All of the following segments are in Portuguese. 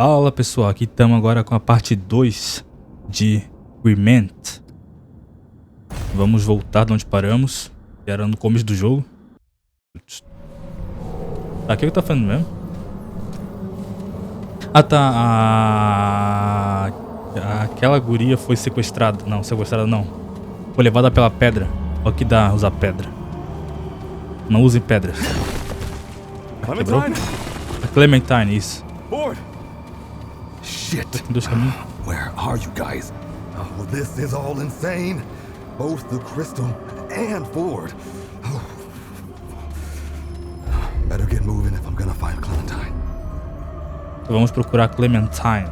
Fala pessoal, aqui estamos agora com a parte 2 de Remnant. Vamos voltar de onde paramos, que era no começo do jogo. Tá, o que eu tô fazendo mesmo? Ah tá, aquela guria foi sequestrada. Não, sequestrada não. Foi levada pela pedra. Olha o que dá usar pedra. Não usem pedras. Quebrou? A Clementine, isso. Shit. Dois caminhos. Where are you guys? Oh, this is all insane. Both the Crystal and Ford. Oh. Better get moving if I'm gonna find Clementine. Vamos procurar Clementine.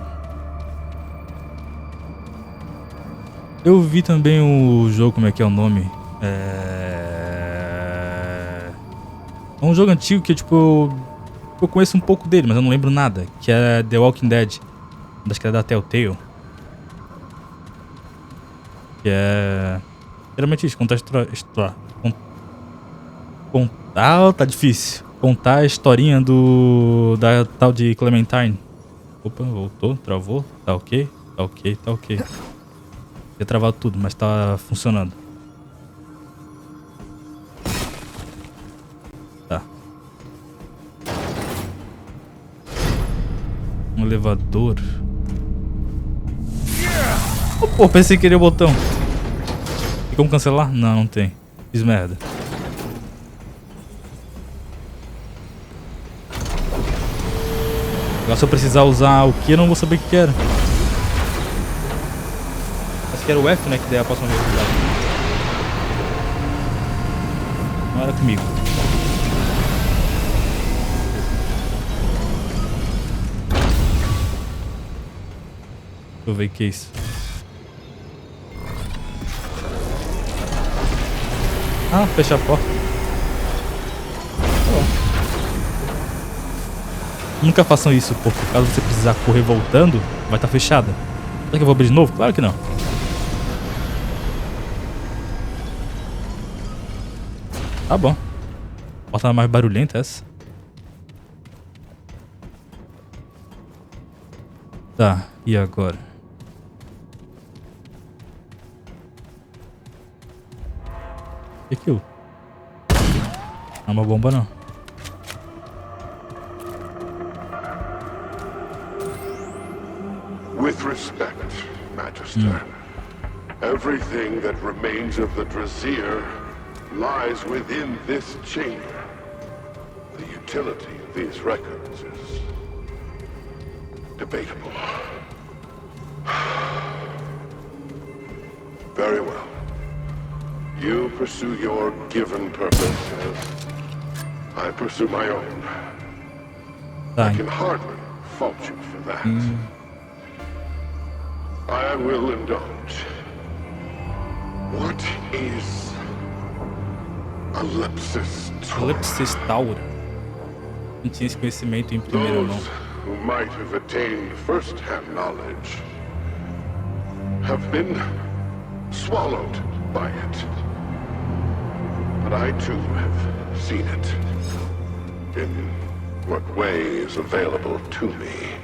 Eu vi também o jogo, como é que é o nome? É um jogo antigo que tipo eu conheço um pouco dele, mas eu não lembro nada. Que é The Walking Dead. Acho que é da Telltale. Que é... geralmente isso, contar tá difícil. Contar a historinha da tal de Clementine. Opa, voltou, travou. Tá ok, tá ok, tá ok. Ia travar tudo, mas tá funcionando. Tá. Um elevador. Oh, pô, pensei que queria o botão. Tem como cancelar? Não, não tem. Fiz merda. Agora se eu precisar usar o que, eu não vou saber o que era. Acho que era o F, né, que daí a próxima vez. Não era comigo. Deixa eu ver o que é isso. Ah, fechar a porta. Nunca façam isso, porque caso você precisar correr voltando, vai estar fechada. Será que eu vou abrir de novo? Claro que não. Tá bom. A porta mais barulhenta essa. Tá, e agora? O que é aquilo? Não é uma bomba não. With respect, Magister, everything that remains of the Drasier lies within this chamber. The utility of these records is debatable. Very well. You pursue your given purpose as I pursue my own. I can hardly fault you for that. I will indulge. What is Ellipsis Taura? Ellipsis Taura. Não tinha esse conhecimento em primeira mão. Those who might have attained first-hand knowledge have been swallowed by it. But I too have seen it. In what way is available to me.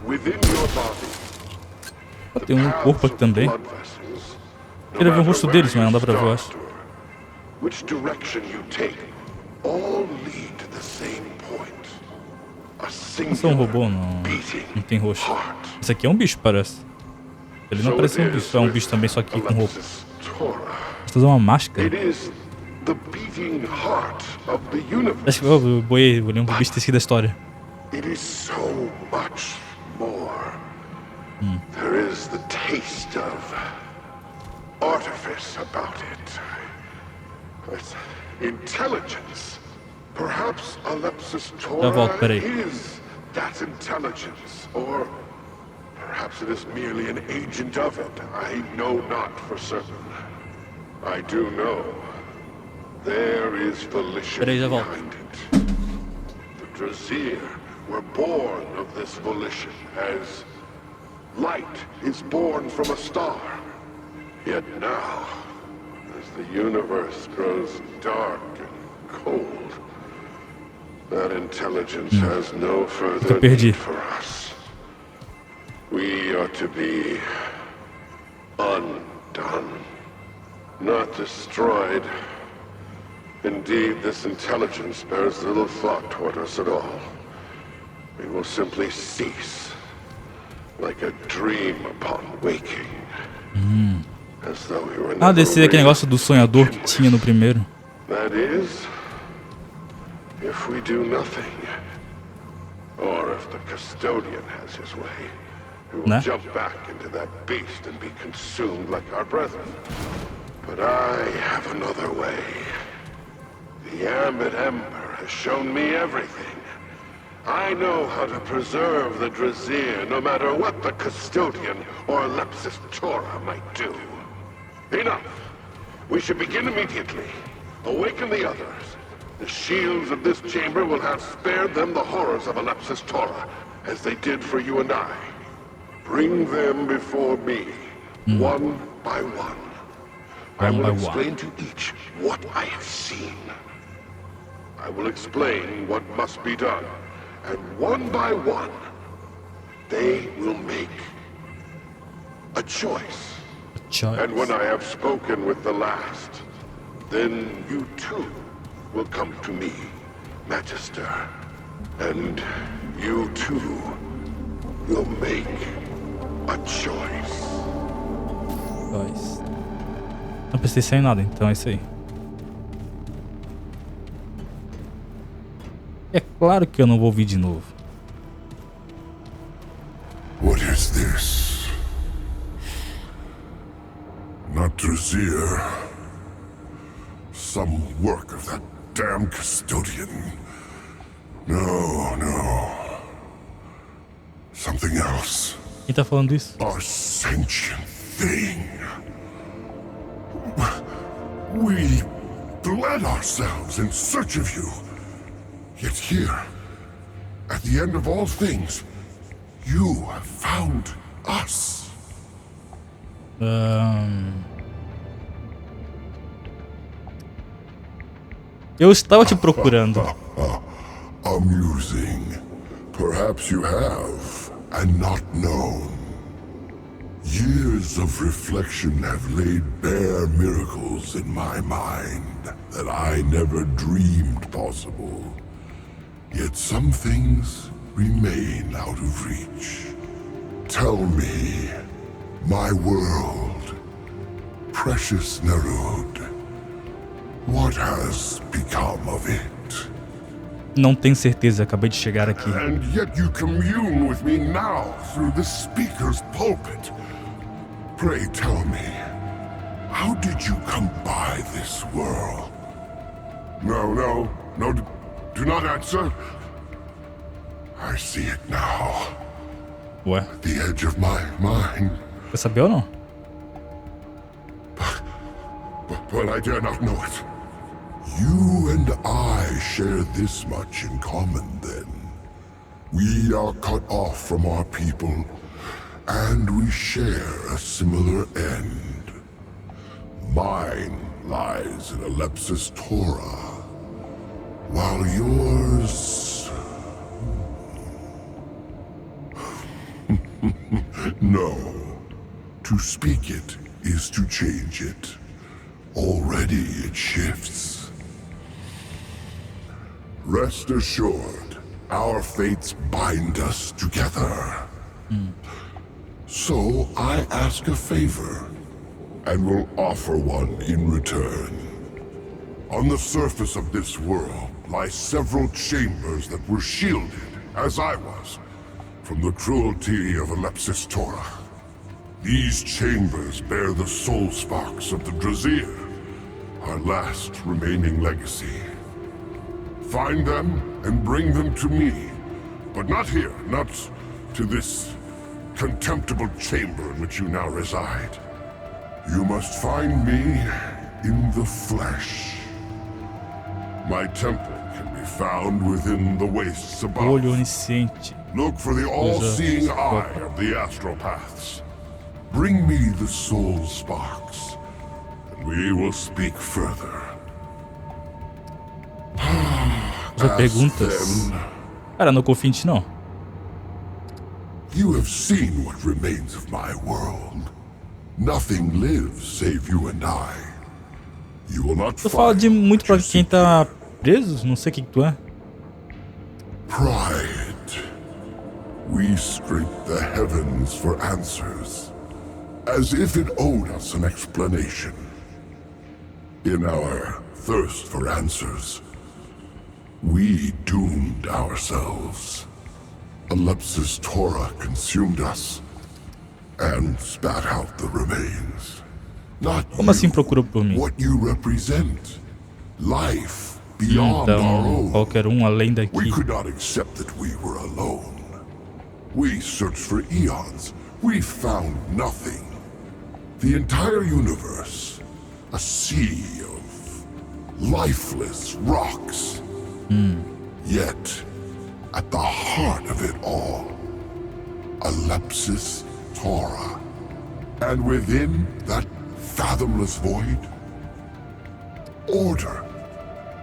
Within your body. Tem um corpo aqui também. Queria ver o rosto deles, mas não dá pra ver, eu acho. Which direction you take, all lead to the same point. Isso é um robô, não tem rosto. Esse aqui é um bicho, parece. Ele não parece um bicho, é um bicho também, só que com roupa. Vou usar uma máscara. Acho que eu boiei um bicho ter sido da história. There is the taste of artifice about it. It's intelligence. Perhaps Ellipsis Taura is that intelligence, or perhaps it is merely an agent of it. I know not for certain. I do know there is volition behind it. The Drasier were born of this volition as light is born from a star. Yet now, as the universe grows dark and cold, that intelligence has no further need for us. We are to be undone, not destroyed. Indeed, this intelligence bears little thought toward us at all. We will simply cease, like a dream upon waking. As though we were never desse aquele negócio do sonhador que tinha no primeiro. That is, if we do nothing, or if the custodian has his way, we will jump back into that beast and be consumed like our brethren. But I have another way. The Ambit Ember has shown me everything. I know how to preserve the Drazir no matter what the custodian or Lepsis Torah might do. Enough! We should begin immediately. Awaken the others. The shields of this chamber will have spared them the horrors of Lepsis Torah, as they did for you and I. Bring them before me, one by one. I will explain to each what I have seen. I will explain what must be done, and one by one, they will make a choice. And when I have spoken with the last, then you too will come to me, Magister. And you too will make a choice. Não precisei sair nada, então é isso aí. É claro que eu não vou vir de novo. What is this? Not Drazir. Some work of that damn custodian. No. Something else. Quem tá falando isso? A sentient thing. We bled ourselves in search of you. Yet here, at the end of all things, you have found us. Eu estava te procurando. Amusing. Perhaps you have, and not known. Years of reflection have laid bare miracles in my mind that I never dreamed possible. Yet some things remain out of reach. Tell me, my world, precious Nerud, what has become of it? Não tenho certeza, acabei de chegar aqui. And yet you commune with me now through the speaker's pulpit. Pray tell me, how did you come by this world? No, do not answer. I see it now. Ué? At the edge of my mind. Quer saber ou não? But I dare not know it. You and I share this much in common, then. We are cut off from our people, and we share a similar end. Mine lies in Lepsis Torah, while yours... No. To speak it is to change it. Already it shifts. Rest assured, our fates bind us together. So I ask a favor, and will offer one in return. On the surface of this world lie several chambers that were shielded, as I was, from the cruelty of Lepsis Torah. These chambers bear the soul sparks of the Drazir, our last remaining legacy. Find them and bring them to me, but not here, not to this contemptible chamber in which you now reside. You must find me in the flesh. My temple can be found within the wastes above. Olho onisciente. Look for the all-seeing eye of the astral paths. Bring me the soul sparks, and we will speak further. As perguntas. Cara, não confio em ti não. You have seen what remains of my world. Nothing lives save you and I. You will not Tu fala de muito pra quem tá preso? Não sei o que tu é. Pride. We scrape the heavens for answers, as if it owed us an explanation. In our thirst for answers, we doomed ourselves. Alepsis Torah consumed us and spat out the remains. Not Como assim procurou por mim? what you represent. Life beyond our Então, own. qualquer um além We daqui. could not accept that we were alone. We searched for eons. We found nothing. The entire universe, a sea of lifeless rocks. Yet, at the heart of it all, Alepsis Torah. And within that fathomless void, order,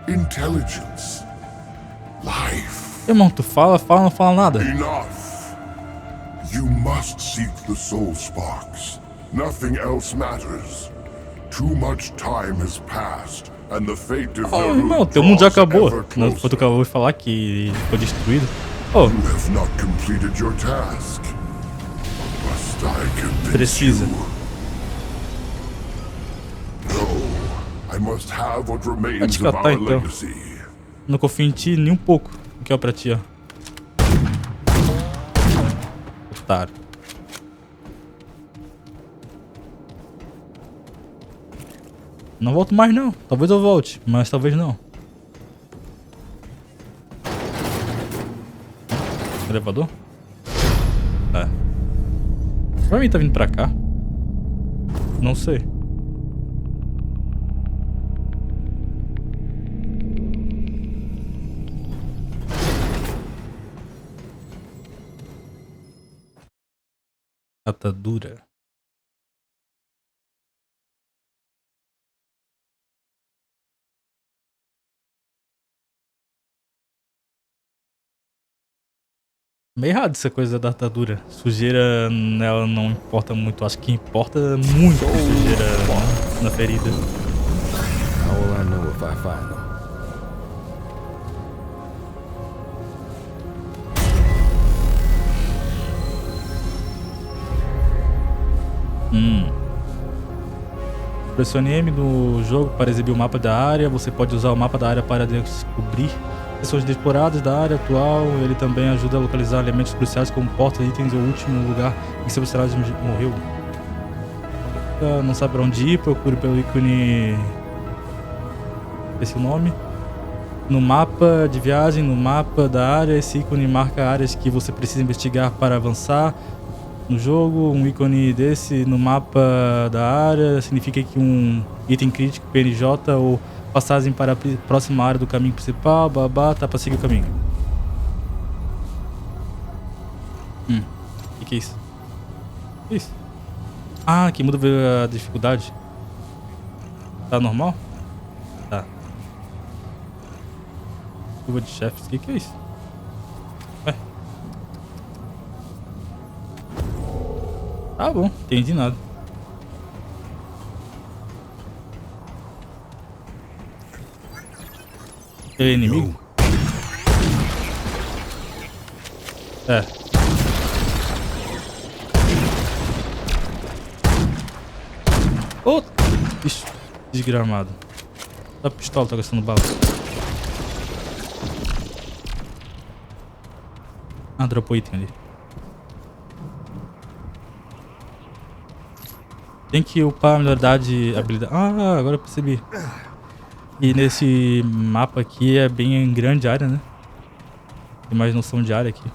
intelligence, life. Irmão, tu fala, não fala nada. Enough! You must seek the soul sparks. Nothing else matters. Too much time has passed, and the fate of Oh, the irmão, root teu mundo já draws acabou. ever Não foi tu que closer. acabou de falar que foi destruído. Oh, You have not completed your task. Must I convince precisa. you? No, I must have what Vai remains te of catar, our então. legacy. Não confio em ti nem um pouco. O que é pra ti, ó. Otário. Não volto mais não. Talvez eu volte, mas talvez não. Elevador? É. Provavelmente tá vindo pra cá. Não sei. Atadura. Meio errado essa coisa da atadura. Sujeira nela não importa muito. Acho que importa muito sujeira na ferida. How will I know if I find them? Pressione M no jogo para exibir o mapa da área. Você pode usar o mapa da área para descobrir seções exploradas da área atual. Ele também ajuda a localizar elementos cruciais como portas, itens ou o último lugar em que seu personagem morreu. Não sabe para onde ir, procure pelo ícone. Esse é o nome. No mapa de viagem, no mapa da área, esse ícone marca áreas que você precisa investigar para avançar no jogo. Um ícone desse no mapa da área significa que um item crítico, PNJ ou passagem para a próxima área do caminho principal, babá, tá para seguir o caminho. Que é isso? Que é isso? Ah, que muda a dificuldade. Tá normal? Tá. Curva de chefes, que é isso? Ué. Tá bom, entendi nada. Ele é inimigo? É. Oh! Bicho, desgramado. A pistola tá gastando bala. Ah, dropou item ali. Tem que upar a melhorar de habilidade. Ah, agora eu percebi. E nesse mapa aqui é bem grande a área, né? Tem mais noção de área aqui.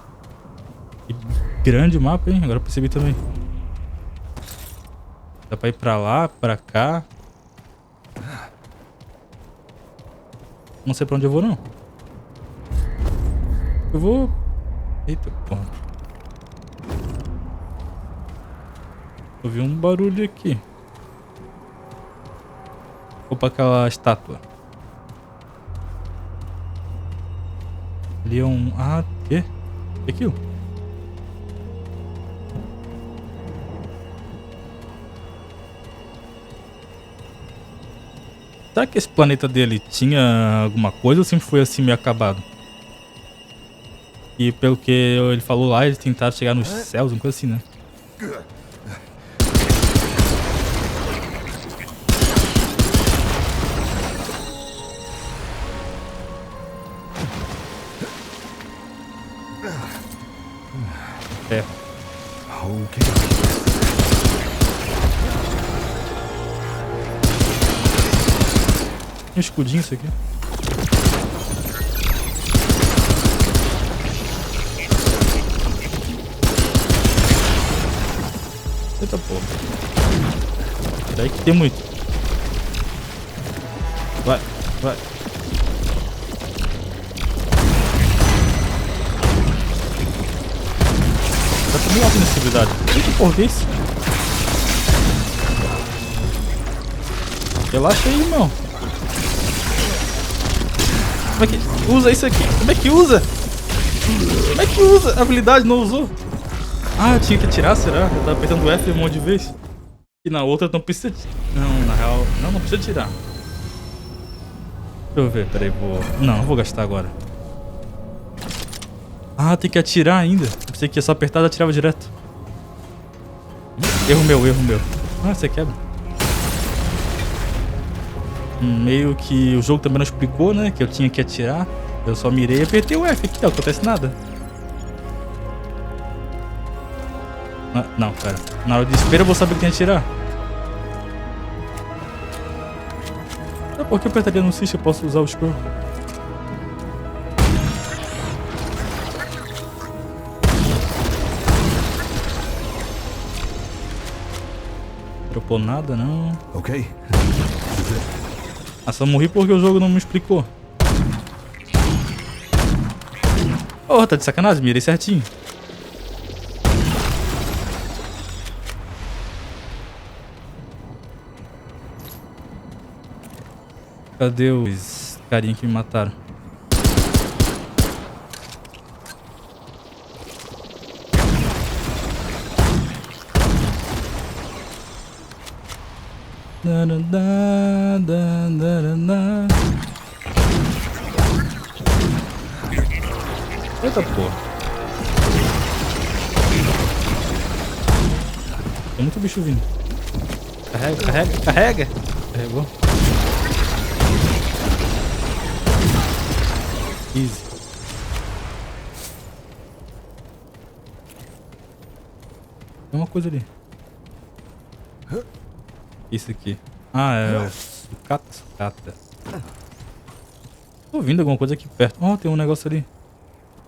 E grande o mapa, hein? Agora eu percebi também. Dá pra ir pra lá, pra cá. Não sei pra onde eu vou, não. Eu vou... Eita, porra. Eu vi um barulho aqui. Vou pra aquela estátua. Ali é um... Ah, o quê? O que é aquilo? Será que esse planeta dele tinha alguma coisa ou sempre foi assim meio acabado? E pelo que ele falou lá, eles tentaram chegar nos céus, uma coisa assim, né? É. Okay. Um escudinho isso aqui. Eita porra. Daí que tem muito. Vai, vai. Tá tudo alto nessa habilidade. Eita porra, que é isso? Relaxa aí, irmão. Como é que usa isso aqui? Como é que usa? Como é que usa? A habilidade não usou? Ah, tinha que atirar, será? Eu tava apertando F um monte de vez. E na outra não precisa... Não, na real... Não precisa tirar. Deixa eu ver, peraí, vou... Não vou gastar agora. Ah, tem que atirar ainda. Eu pensei que ia só apertar e atirava direto. Erro meu. Ah, você quebra. Meio que o jogo também não explicou, né? Que eu tinha que atirar. Eu só mirei e apertei o F aqui, ó. Não acontece nada. Não, pera. Na hora de espera eu vou saber que tem que atirar. Por que eu apertaria no C se eu posso usar o scroll? Dropou nada, não. Okay. Ah, só morri porque o jogo não me explicou. Oh, tá de sacanagem, mirei certinho. Cadê os carinha que me mataram? Eita porra. Tem muito bicho vindo. Carrega. Carregou. Easy. Tem uma coisa ali. Isso aqui. Ah, é o sucata. Tô ouvindo alguma coisa aqui perto. Oh, tem um negócio ali.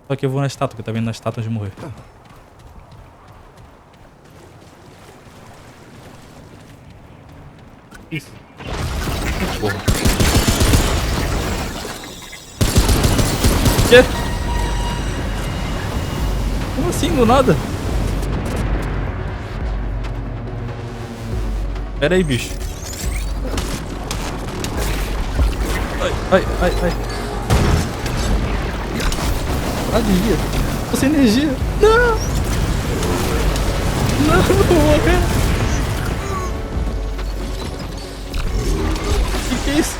Só que eu vou na estátua, que tá vendo na estátua de morrer. Isso. Porra. Quê? Como assim, do nada? Pera aí, bicho. Ai. Adia. Tô sem energia. Não, vou morrer. Que é isso?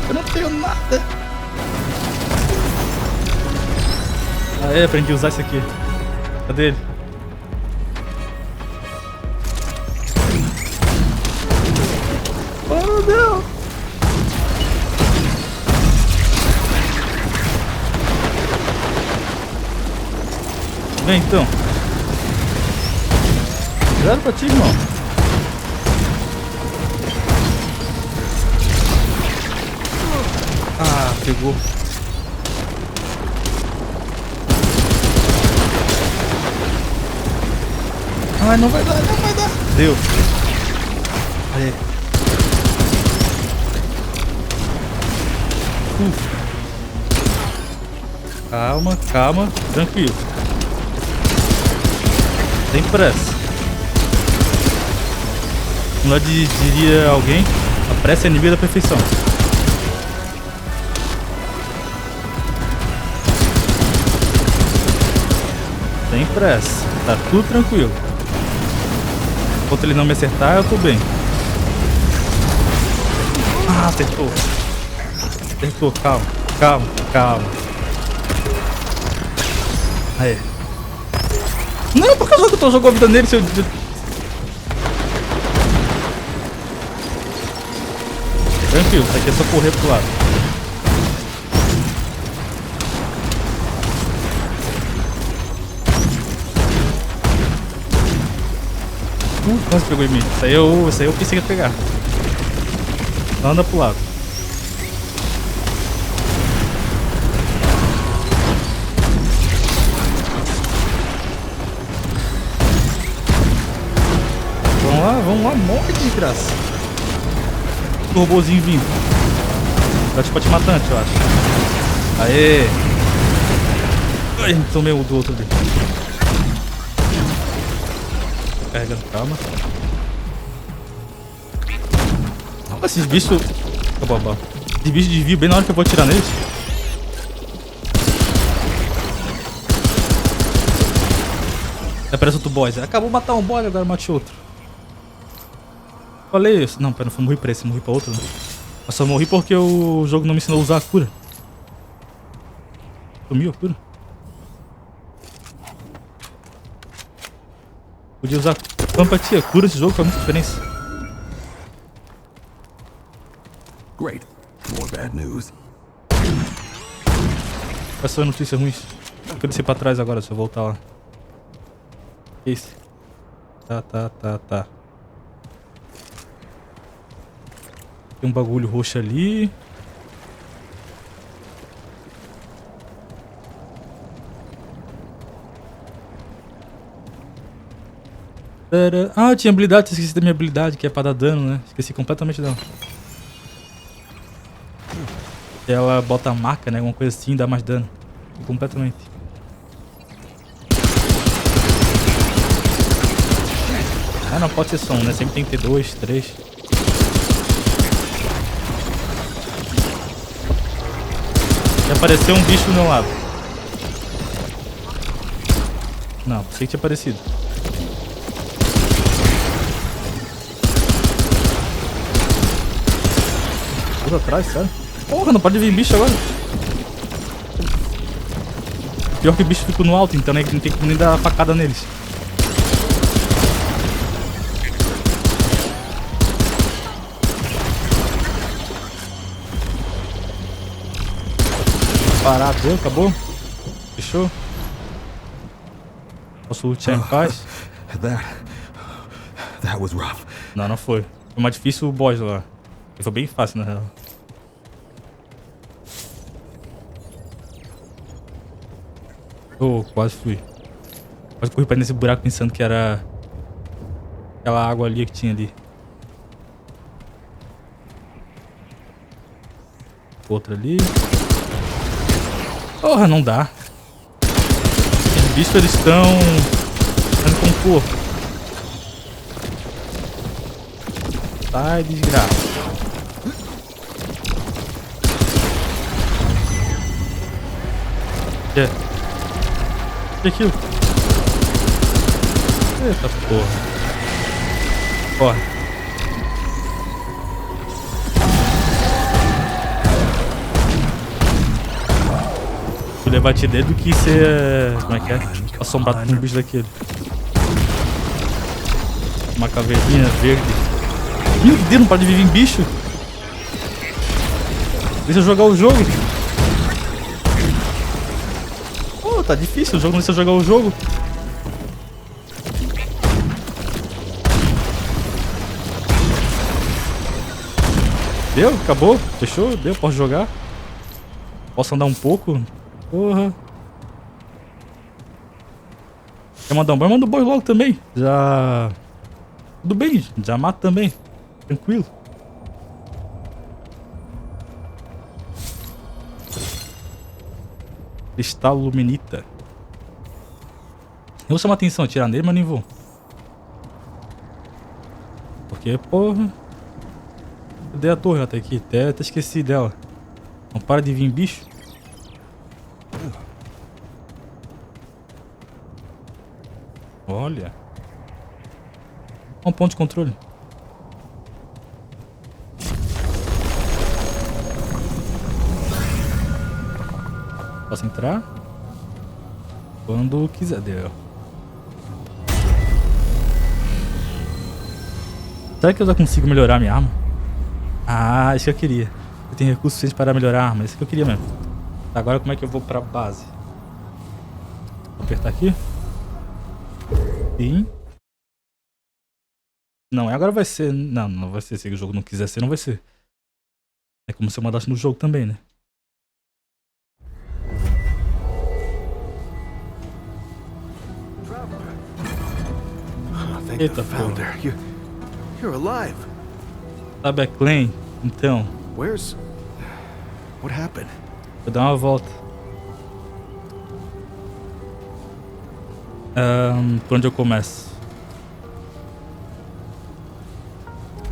Eu não tenho nada. Ah, é, aprendi a usar isso aqui. Cadê ele? Oh, não! Vem, então. Cuidado pra ti, irmão. Ah, pegou. Ai, não vai dar. Deu. Aí. Calma, tranquilo. Sem pressa. Como diria alguém, a pressa é inimiga da perfeição. Sem pressa, tá tudo tranquilo. Enquanto ele não me acertar, eu tô bem. Ah, acertou. Acertou, calma. Calma, calma. Aí. Não, por causa que eu jogando a vida nele, seu... Tranquilo, isso aqui é só correr pro lado. Quase pegou em mim. Isso aí eu pensei que ia pegar. Só anda pro lado. Vamos lá, morre de desgraça. O robôzinho vindo. Vai te matar antes, eu acho. Aê! Ai, tomei o do outro ali. Carregando, calma. Esses bichos. Esses bichos desviam bem na hora que eu vou atirar neles. Aparece outro boss. Acabou de matar um boss, agora mate outro. Falei isso. Não, pera, não morri pra esse, morri pra outro. Não. Eu só morri porque o jogo não me ensinou a usar a cura. Sumiu a cura. Podia usar empatia. Cura esse jogo faz muita diferença. Great. More bad news. Quais são as notícias ruins? Eu descer pra trás agora, se eu voltar lá. Esse. Tá. Tem um bagulho roxo ali. Ah, eu tinha habilidade, esqueci da minha habilidade, que é pra dar dano, né? Esqueci completamente dela. Ela bota a marca, né? Alguma coisa assim, dá mais dano. Completamente. Ah, não pode ser só um, né? Sempre tem que ter 2, 3. Já apareceu um bicho do meu lado. Não, pensei que tinha aparecido. Tudo atrás, sério? Porra, não pode vir bicho agora. Pior que o bicho fica no alto, então né, não tem como nem dar facada neles. Parado, deu, acabou? Fechou? Posso lutar em paz? That was rough. Não, não foi. Foi mais difícil o boss lá. Foi bem fácil, na real. Oh, quase fui. Quase corri pra nesse buraco pensando que era aquela água ali que tinha ali. Outra ali. Porra, não dá. Os bichos eles estão ficando com corpo. Sai, desgraça. Que é? Que é aquilo? Eita porra. Corre. Vou levar te dele do que ser. Como é que é? Assombrado por um bicho daquele. Uma caveirinha verde. Meu Deus, não pode viver em bicho. Deixa eu jogar o jogo. Pô, tá difícil o jogo, não deixa eu jogar o jogo. Deu? Acabou? Fechou? Deu? Posso jogar? Posso andar um pouco? Porra. Quer mandar um boy? Manda o boy logo também. Já... Tudo bem, já mata também. Tranquilo. Cristal luminita. Eu vou chamar atenção, atirar nele, mas nem vou. Porque, porra. Cadê a torre até aqui? Até esqueci dela. Não para de vir bicho. Olha. Um ponto de controle. Posso entrar? Quando quiser, deu. Será que eu já consigo melhorar minha arma? Ah, isso que eu queria. Eu tenho recursos suficientes para melhorar a arma. Isso que eu queria mesmo. Agora como é que eu vou pra base? Vou apertar aqui. Sim. Não, agora vai ser... Não, não vai ser. Se o jogo não quiser ser, não vai ser. É como se eu mandasse no jogo também, né? Eita, Founder, you're alive. Sabe a Clan? Então, Where's... What happened? vou dar uma volta. Por onde eu começo?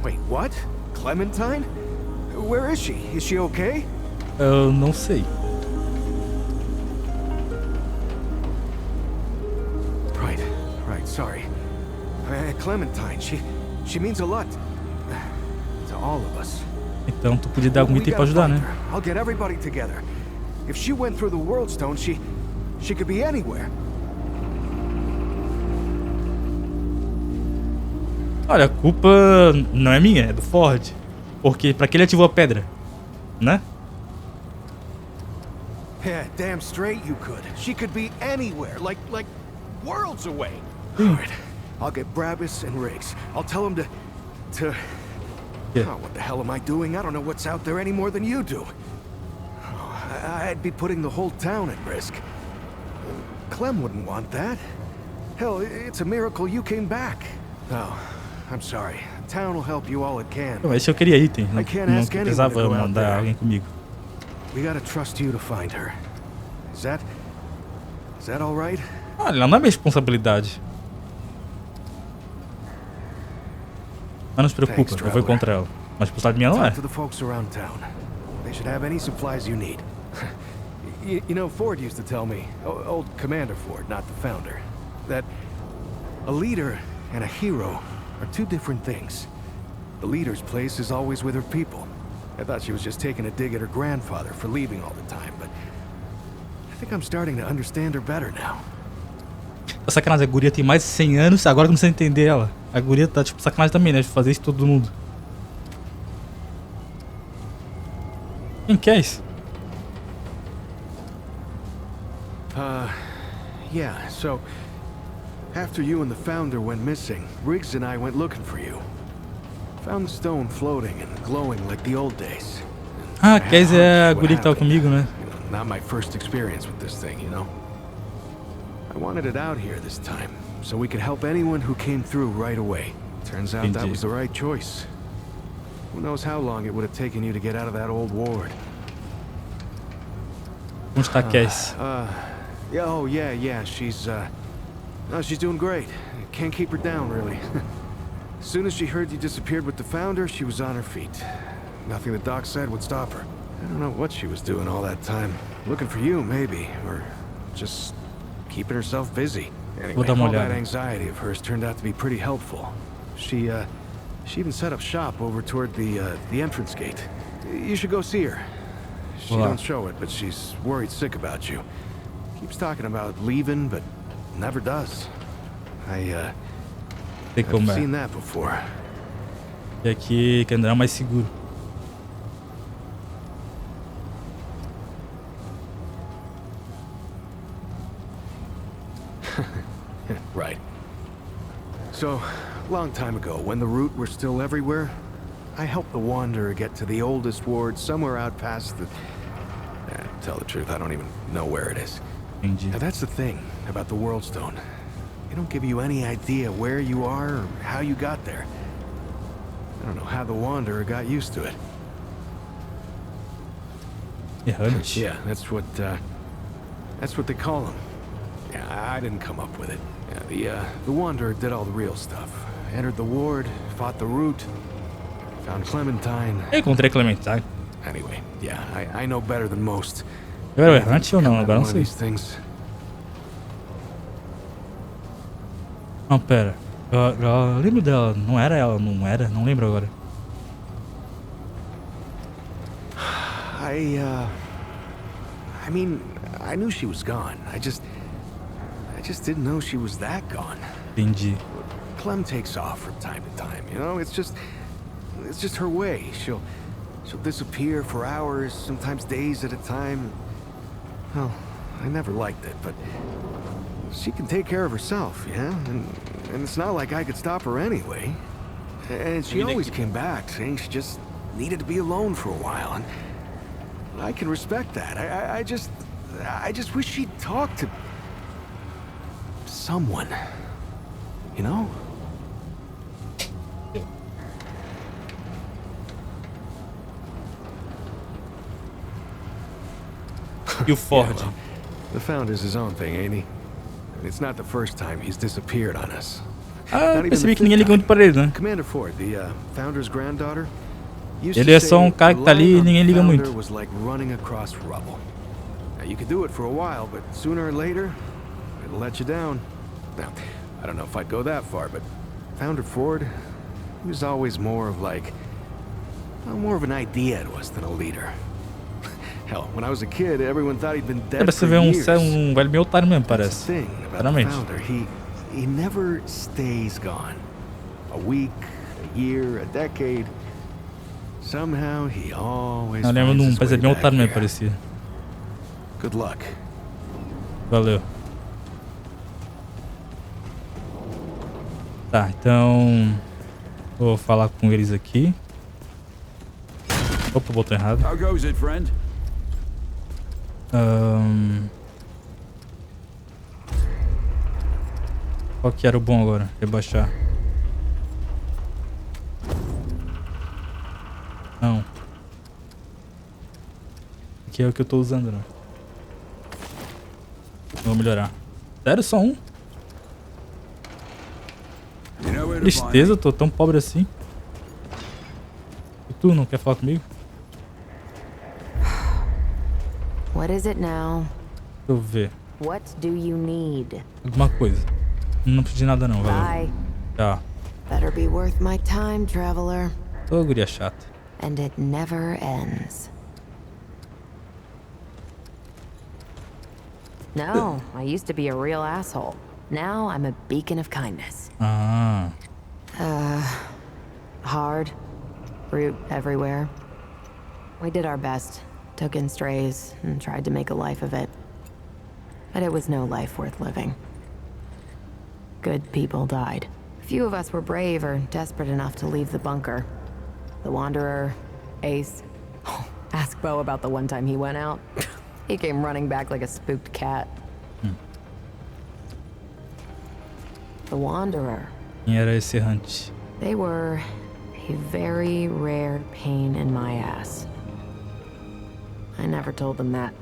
Wait, what? Clementine? Where is she? Is she okay? Eu não sei. Right, sorry. Clementine, she means a lot to all of us. Então tu podia dar algum item pra ajudar, né? I'll get everybody together. If she went through the World Stone, she could be anywhere. Olha, a culpa não é minha, é do Ford. Porque pra que ele ativou a pedra, né? Yeah, damn straight you could. She could be anywhere, like worlds away. All right, I'll get Brabus and Riggs. I'll tell them to... Yeah. Oh, what the hell am I doing? I don't know what's out there any more than you do. Oh, I'd be putting the whole town at risk. Clem wouldn't want that. Hell, it's a miracle you came back. Oh, I'm sorry. The town will help you all it can. Mas eu queria item, não ask anyone precisava to go out mandar there. alguém comigo. We gotta trust you to find her. Is that all right? Olha, não é minha responsabilidade. Mas não se preocupa, eu vou encontrar ela. Mas a responsabilidade minha não é. Talk to the folks around town. They should have any supplies you need. You know, Ford used to tell me, old Commander Ford, not the founder, that a leader and a hero are two different things. The leader's place is always with her people. I thought she was just taking a dig at her grandfather for leaving all the time, but I think I'm starting to understand her better now. Sacanagem, a guria tem mais de 100 anos, agora comecei a entender ela. A guria tá tipo sacanagem também, né? De fazer isso todo mundo. Quem que é isso? Yeah, so after you and the founder went missing, Riggs and I went looking for you. Found the stone floating and glowing like the old days. Ah, Kes é a guria que tava comigo, né? Not my first experience with this thing, you know. I wanted it out here this time, so we could help anyone who came through right away. Turns out that was the right choice. Who knows how long it would have taken you to get out of that old ward. Onde tá Kes? Yeah, she's doing great. Can't keep her down, really. As soon as she heard you disappeared with the founder, she was on her feet. Nothing the doc said would stop her. I don't know what she was doing all that time. Looking for you, maybe, or just keeping herself busy. Anyway, all that anxiety of hers turned out to be pretty helpful. She even set up shop over toward the entrance gate. You should go see her. She don't show it, but she's worried sick about you. Keeps talking about leaving, but never does. I've seen that before. E aqui que andar mais seguro. Right. So, long time ago, when the root were still everywhere, I helped the Wanderer get to the oldest ward somewhere out past the... tell the truth, I don't even know where it is. Now that's the thing about the World Stone. They don't give you any idea where you are or how you got there. I don't know how the Wanderer got used to it. Yeah, that's what they call them. Yeah, I didn't come up with it. Yeah, the Wanderer did all the real stuff. Entered the ward, fought the root, found Clementine. Eu encontrei Clementine. Anyway, yeah, I know better than most. Eu era o errante ou não? Agora não sei. Não, pera. Eu lembro dela. Não era ela, não era? Não lembro agora. I mean, I knew she was gone. I just didn't know she was that gone. Entendi. Clem takes off from time to time, you know? It's just her way. She'll disappear for hours, sometimes days at a time. Well, I never liked it, but she can take care of herself, yeah? And it's not like I could stop her anyway. And she always came back, saying she just needed to be alone for a while, and I can respect that. I just wish she'd talk to someone, you know? E o Ford? Yeah, well, the Founder's his own thing, ain't he? And it's not the first time he's disappeared on us. Ah, eu percebi que ninguém liga muito pra ele, né? Commander Ford, the Founder's granddaughter, Ele é só cara que tá ali e ninguém liga muito. was like running across rubble. Now, you could do it for a while, but sooner or later, it'll let you down. Now, I don't know if I'd go that far, but Founder Ford, he was always more of like, well, more of an idea to us than a leader. Hell, when I was a kid, everyone thought he'd been dead Você for vê years. um velho meio otário mesmo, That's parece. the thing about the Claramente. Founder. He never stays gone. A week, a year, a decade. Somehow he always Eu lembro finds de his parecia way bem back otário mesmo, here. parecia. Good luck. Valeu. Tá, então... Vou falar com eles aqui. Opa, botou errado. How goes it, friend? Qual que era o bom agora? Rebaixar. Não. Aqui é o que eu tô usando, né? Vou melhorar. Sério, só um? You know where to find Tristeza, me? eu tô tão pobre assim. E tu, não quer falar comigo? What is it now? Deixa eu ver. What do you need? Alguma coisa. Não preciso de nada não, valeu. Bye. Tchau. Better be worth my time, traveler. Tô guria chata. And it never ends. No, I used to be a real asshole. Now I'm a beacon of kindness. Ah. Hard. Fruit everywhere. We did our best. Took in strays and tried to make a life of it. But it was no life worth living. Good people died. Few of us were brave or desperate enough to leave the bunker. The Wanderer, Ace. Ask Bo about the one time he went out. He came running back like a spooked cat. The Wanderer. Quem era esse errante? They were a very rare pain in my ass. I never told them that.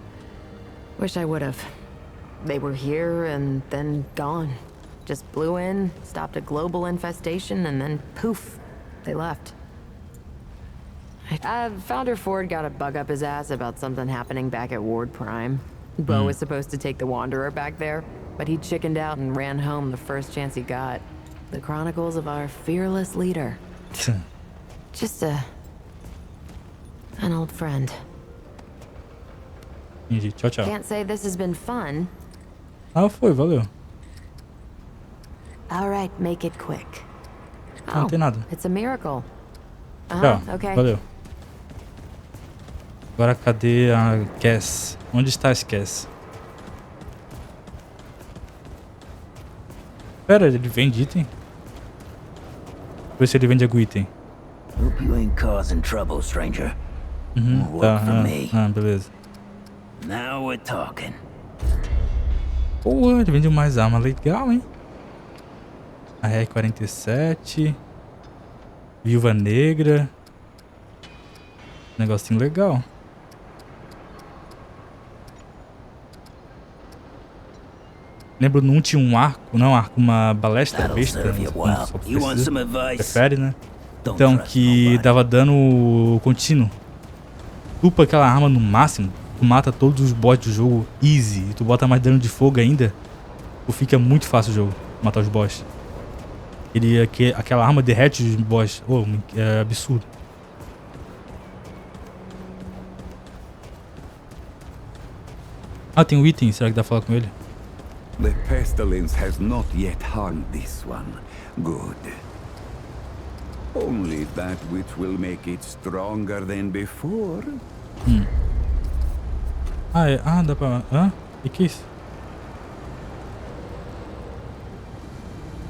Wish I would have. They were here and then gone. Just blew in, stopped a global infestation, and then poof, they left. Founder Ford got a bug up his ass about something happening back at Ward Prime. Bo was supposed to take the Wanderer back there, but he chickened out and ran home the first chance he got. The chronicles of our fearless leader. Just an old friend. Entendi. Tchau, tchau. Can't say this has been fun. Ah, foi, valeu. All right, make it quick. Não tem nada. It's a miracle. Tchau. Okay. Valeu. Agora cadê a Cass? Onde está a Cass? Pera, ele vende item? Deixa eu ver se ele vende algum item. Hope you ain't causing trouble, stranger. Uhum, Work tá. for me. Beleza. Now we're talking. Porra, ele vende mais arma legal, hein? A R-47. Viúva Negra. Negocinho legal. Lembro, não tinha um arco, não, uma balestra That'll besta, serve you como well. só You want precisa, some advice? prefere, né? Don't Então, trust que nobody. dava dano contínuo. Tupa aquela arma no máximo, tu mata todos os bots do jogo easy, e tu bota mais dano de fogo ainda, tu fica muito fácil o jogo, matar os boss. Aquela arma derrete os boss, é absurdo. Ah, tem um item. Será que dá pra falar com ele? The pestilence has not yet harmed this one. Good. Only that which will make it stronger than before. Ah, é. Ah, dá pra... Hã? E que é isso?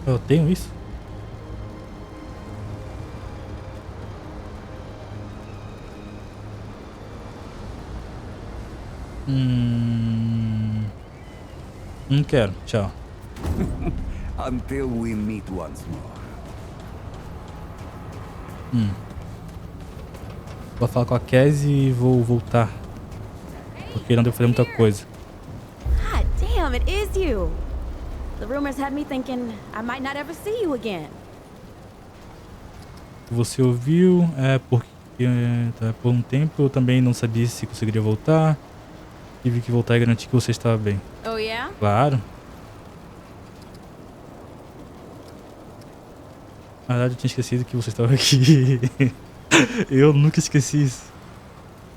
Eu tenho isso? Não quero. Tchau. Until we meet once more. Vou falar com a Cassie e vou voltar. Porque não deu pra fazer muita coisa. God damn, it is you. The rumors had me thinking I might not ever see you again. Você ouviu? É porque por um tempo eu também não sabia se conseguiria voltar. Tive que voltar e garantir que você estava bem. Oh yeah? Claro. Na verdade eu tinha esquecido que você estava aqui. Eu nunca esqueci isso.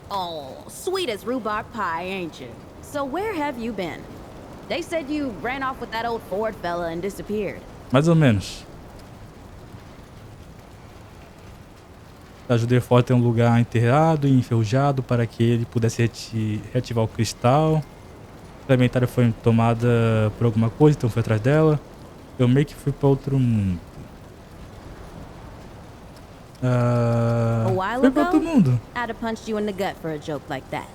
Oh, sweet as rhubarb pie, ain't you? So where have you been? They said you ran off with that old Ford fella and disappeared. Mais ou menos. Ajudei Ford a ter um lugar enterrado e enferrujado para que ele pudesse reativar o cristal. A inventária foi tomada por alguma coisa, então fui atrás dela. Eu meio que fui para outro mundo. A while Foi para outro ago, mundo. I'd have punched you in the gut for a joke like that.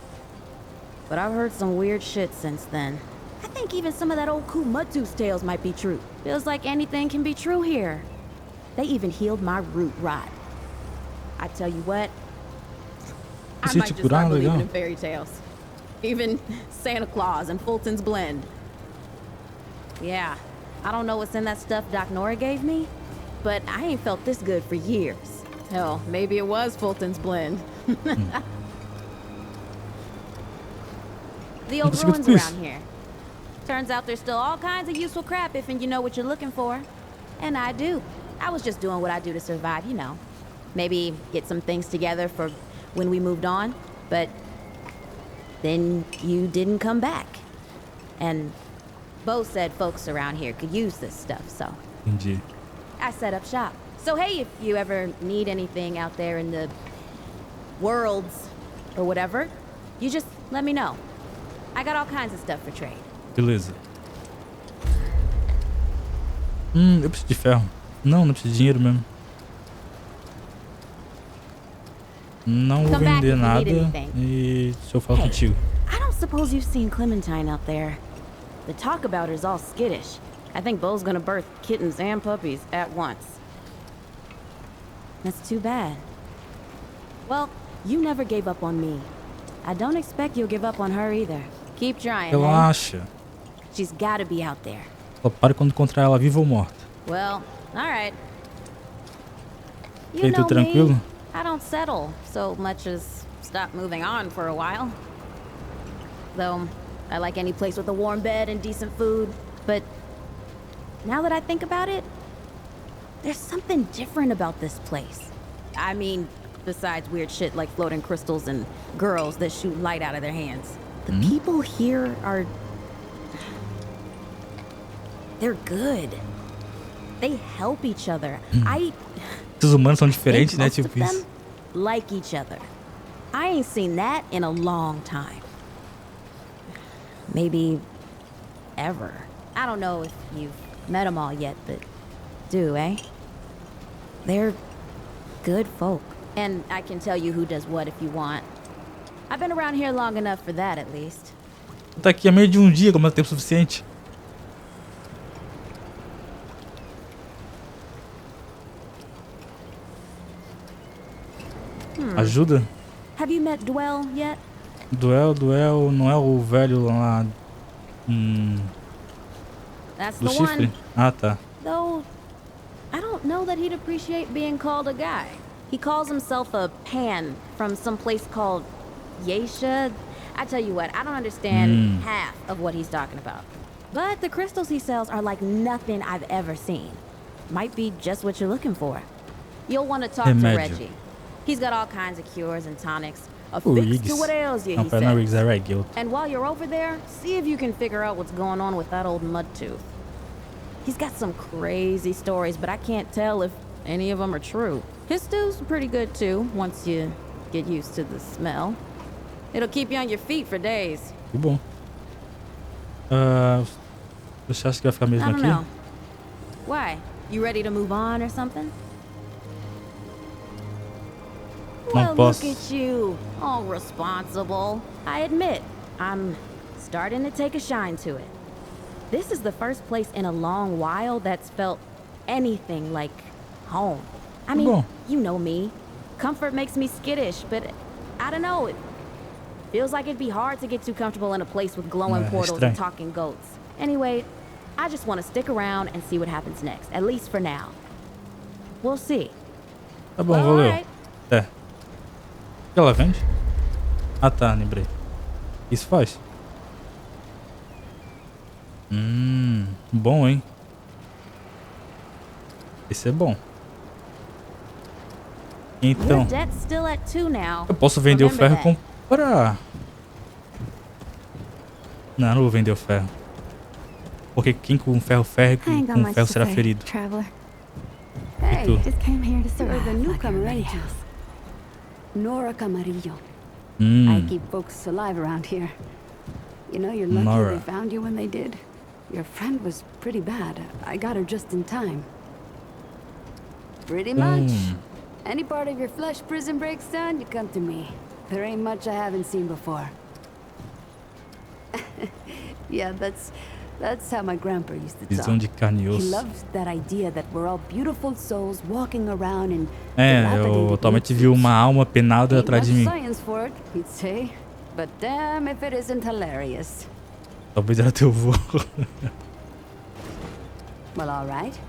But I've heard some weird shit since then. I think even some of that old Kumutsu's tales might be true. Feels like anything can be true here. They even healed my root rot. I tell you what, I might just start believing in fairy tales. Even Santa Claus and Fulton's Blend. Yeah, I don't know what's in that stuff Doc Nora gave me, but I ain't felt this good for years. Hell, maybe it was Fulton's Blend. The old ruins around here. Turns out there's still all kinds of useful crap if you know what you're looking for. And I do. I was just doing what I do to survive, you know. Maybe get some things together for when we moved on, but then you didn't come back. And Bo said folks around here could use this stuff, so Entendi. I set up shop. So hey, if you ever need anything out there in the worlds or whatever, you just let me know. I got all kinds of stuff for trade. Beleza. Eu preciso de ferro. Não preciso de dinheiro mesmo. Não vou vender nada e deixa eu falar contigo. I don't suppose you've seen Clementine out there. The talk about her's all skittish. I think Bo's gonna birth kittens and puppies at once. That's too bad. Well, you never gave up on me. I don't expect you'll give up on her either. Keep trying, Relaxa. She's gotta be out there. Só pare quando encontrar ela viva ou morta. Well, alright. E aí, tudo tranquilo? I don't settle so much as stop moving on for a while. Though, I like any place with a warm bed and decent food. But now that I think about it, there's something different about this place. I mean, besides weird shit like floating crystals and girls that shoot light out of their hands. The people here are... they're good. They help each other. Os humanos são diferentes, né? Tipo isso. Like each other. I ain't seen that in a long time. Maybe ever. I don't know if you've met them all yet, but do, eh? They're good folk. And I can tell you who does what if you want. I've been around here long enough for that, at least. Tá aqui há meio de um dia, como é tempo suficiente. Ajuda? Have you met Dwell yet? Duel, não é o velho lá That's do the chifre? one. Ah, tá. Though, I don't know that he'd appreciate being called a guy. He calls himself a pan from some place called Yesha. I tell you what, I don't understand half of what he's talking about. But the crystals he sells are like nothing I've ever seen. Might be just what you're looking for. You'll want to talk to Reggie. He's got all kinds of cures and tonics. A fix to Riggs. what ails you, Não, he pera, não é Riggs, says. é Reg. Outro. And while you're over there, see if you can figure out what's going on with that old mudtooth. He's got some crazy stories, but I can't tell if any of them are true. His stew's pretty good too, once you get used to the smell. It'll keep you on your feet for days. Que bom. Você acha que vai ficar mesmo I don't aqui? know. Why? You ready to move on or something? Well, look at you, all responsible. I admit, I'm starting to take a shine to it. This is the first place in a long while that's felt anything like home. I mean, you know me. Comfort makes me skittish, but I don't know. It feels like it'd be hard to get too comfortable in a place with glowing portals and talking goats. Anyway, I just want to stick around and see what happens next, at least for now. We'll see. Tá bom, valeu. É. O que ela vende? Ah tá, lembrei. Isso faz? Bom, hein? Esse é bom. Então, eu posso vender o ferro e comprar. Não, não vou vender o ferro. Porque quem com ferro com ferro será ferido. E tu? Nora Camarillo. I keep folks alive around here. You know, you're lucky they found you when they did. Your friend was pretty bad. I got her just in time. Pretty much. Any part of your flesh prison breaks down, you come to me. There ain't much I haven't seen before. Yeah, that's how my grandpa used to talk. Visão de carne e osso. He loved that idea that we're all beautiful souls walking around in eu atualmente vi uma alma penada atrás de mim. Science for it, he'd say. But damn if it isn't hilarious. Talvez era teu vô. Well, all right.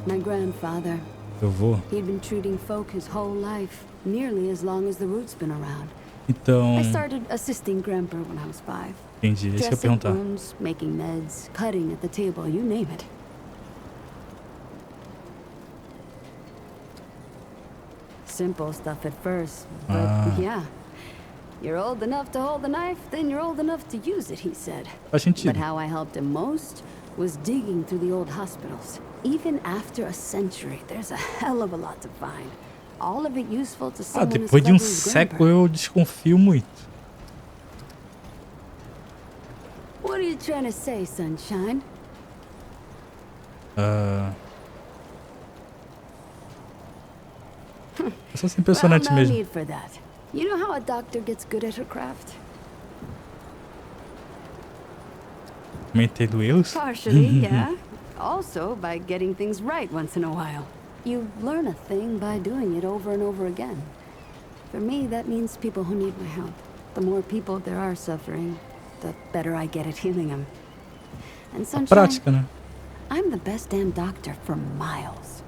My grandfather. Teu vô. He'd been treating folk his whole life, nearly as long as the root's been around. Então. I started assisting Grandpa when I was 5. Entendi, deixa eu perguntar. Wounds, making meds, cutting at the table, you name it. Simple stuff at first, but yeah. You're old enough to hold the knife, then you're old enough to use it, he said. Faz sentido. But how I helped him most was digging through the old hospitals. Even after a century, there's a hell of a lot to find. All of it useful to someone depois de século eu desconfio muito. What are you trying to say, sunshine? É só ser impressionante mesmo. No need for that. You know how a doctor gets good at her craft? Cometendo erros? Partially, yeah. Also by getting things right once in a while. You learn a thing by doing it over and over again. For me, that means people who need my help. The more people there are suffering, the better I get at healing them. And sunshine, prática, né? I'm the best damn doctor for miles.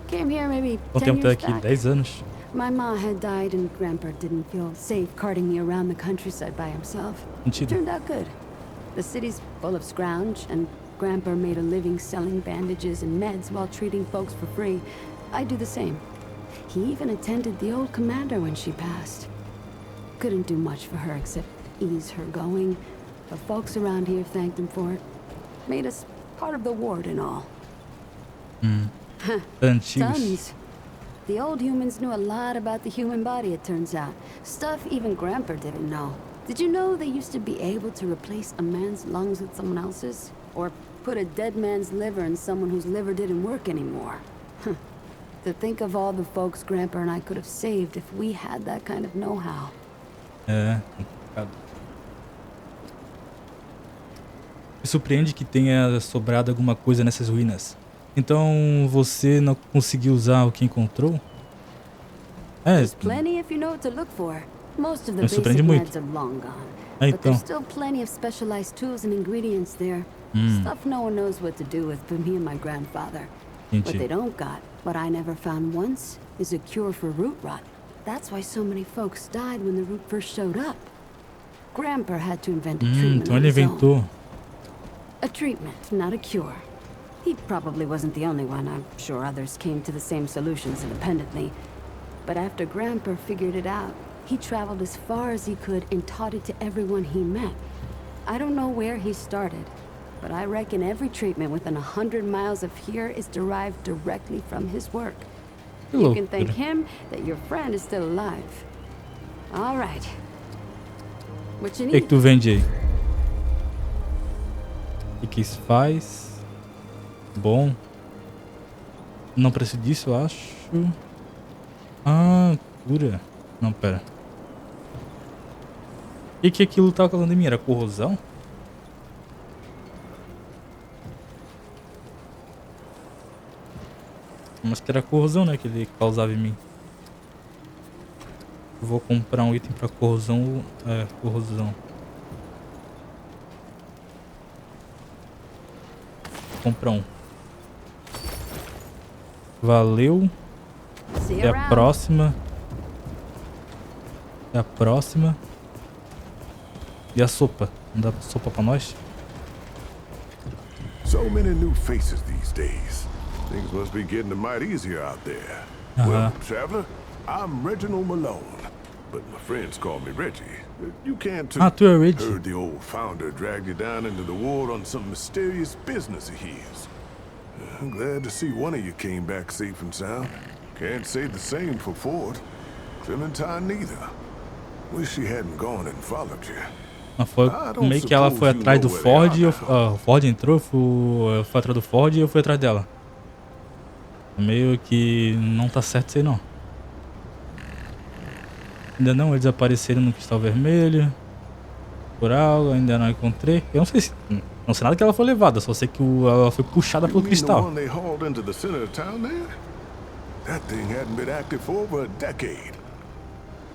Came here maybe 10 years back. 10 anos. My ma had died and Grandpa didn't feel safe carting me around the countryside by himself. Mentira. Turned out good. The city's full of scrounge, and Grandpa made a living selling bandages and meds while treating folks for free. I do the same. He even attended the old commander when she passed. Couldn't do much for her except ease her going. The folks around here thanked him for it. Made us part of the ward and all. Tons. The old humans knew a lot about the human body, it turns out. Stuff even Grandpa didn't know. Did you know they used to be able to replace a man's lungs with someone else's? Or put a dead man's liver in someone whose liver didn't work anymore? To think of all the folks Grandpa and I could have saved if we had that kind of know-how. É, complicado. Me surpreende que tenha sobrado alguma coisa nessas ruínas. Então você não conseguiu usar o que encontrou? There's plenty if you know what to look for. Most of the basic meds are long gone. But there's still plenty of specialized tools and ingredients there. Stuff no one knows what to do with but me and my grandfather. What they don't got, what I never found once, is a cure for root rot. That's why so many folks died when the root first showed up. Grandpa had to invent a treatment então ele inventou. A treatment, not a cure. He probably wasn't the only one. I'm sure others came to the same solutions independently. But after Grandpa figured it out, he traveled as far as he could and taught it to everyone he met. I don't know where he started, but I reckon every treatment within 100 miles of here is derived directly from his work. You can thank him that your friend is still alive. All right. What you need? O que tu vende aí? O que isso faz? Bom. Não preciso disso, eu acho. Ah, cura. Não, pera. O que aquilo tava causando em mim? Era corrosão? Mas que era corrosão, né? Que ele causava em mim. Eu vou comprar um item pra corrosão. É, corrosão. Vou comprar um. Valeu. É a próxima. É a próxima. E a sopa? Não dá sopa pra nós? So many new faces these days. Things must be getting a mite easier out there. Well, traveler, I'm Reginald Malone, but my friends call me Reggie. You can't too. Tu é Reggie. Heard the old founder dragged you down into the ward on some mysterious business of his. I'm glad to see one of you came back safe and sound. Can't say the same for Ford. Clementine neither. Wish she hadn't gone and followed you. Foi meio que ela foi atrás do Ford e o Ford entrou, eu fui atrás do Ford e eu fui atrás dela. Meio que não tá certo isso aí não. Ainda não, eles apareceram no cristal vermelho. Por algo, ainda não encontrei. Eu não sei nada que ela foi levada, só sei que ela foi puxada pelo cristal.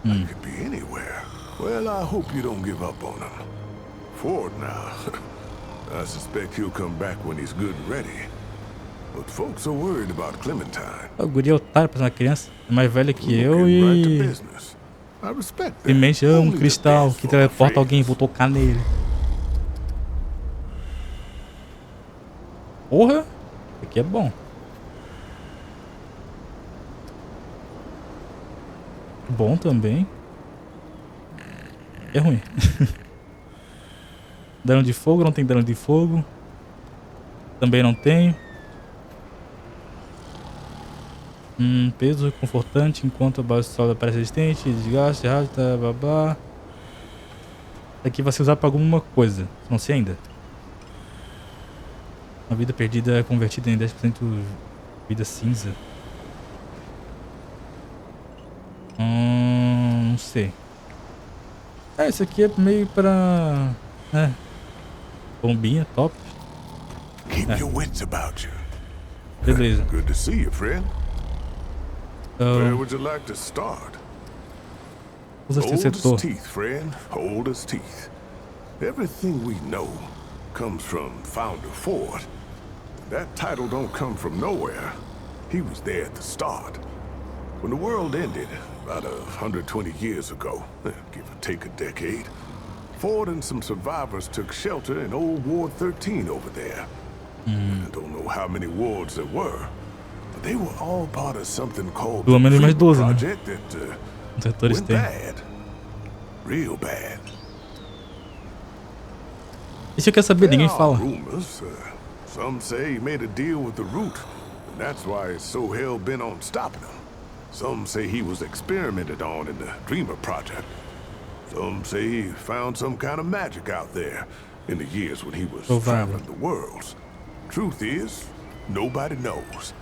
Could be anywhere. Well, I hope you don't give up on him. Ford now. I suspect he'll come back when he's good and ready. But folks are worried about Clementine. O guri é otário pra uma criança. É mais velho que eu e... Simplesmente é um cristal que teleporta alguém e vou tocar nele. Porra! Isso aqui é bom. Bom também. É ruim. Dano de fogo, não tem dano de fogo. Também não tenho. Peso confortante enquanto a base sólida parece resistente. Desgaste, rasta, babá. Aqui vai ser usado para alguma coisa. Não sei ainda. A vida perdida é convertida em 10% vida cinza. Não sei. Isso aqui é meio pra... bombinha, top. Beleza. Good to see you, friend. Where would you like to start? Old as teeth, friend. Old as teeth. Everything we know comes from Founder Ford. That title don't come from nowhere. He was there at the start. When the world ended, about 120 years ago, give or take a decade, Ford and some survivors took shelter in old Ward 13 over there. I don't know how many wards there were, but they were all part of something called the Project that went bad. Real bad. Isso eu quero saber, ninguém fala. Rumors, some say he made a deal with the Root, and that's why it's so hell-bent on stopping him. Some say he was experimented on in the Dreamer Project. Some say he found some kind of magic out there in the years when he was traveling the worlds. Truth is, nobody knows.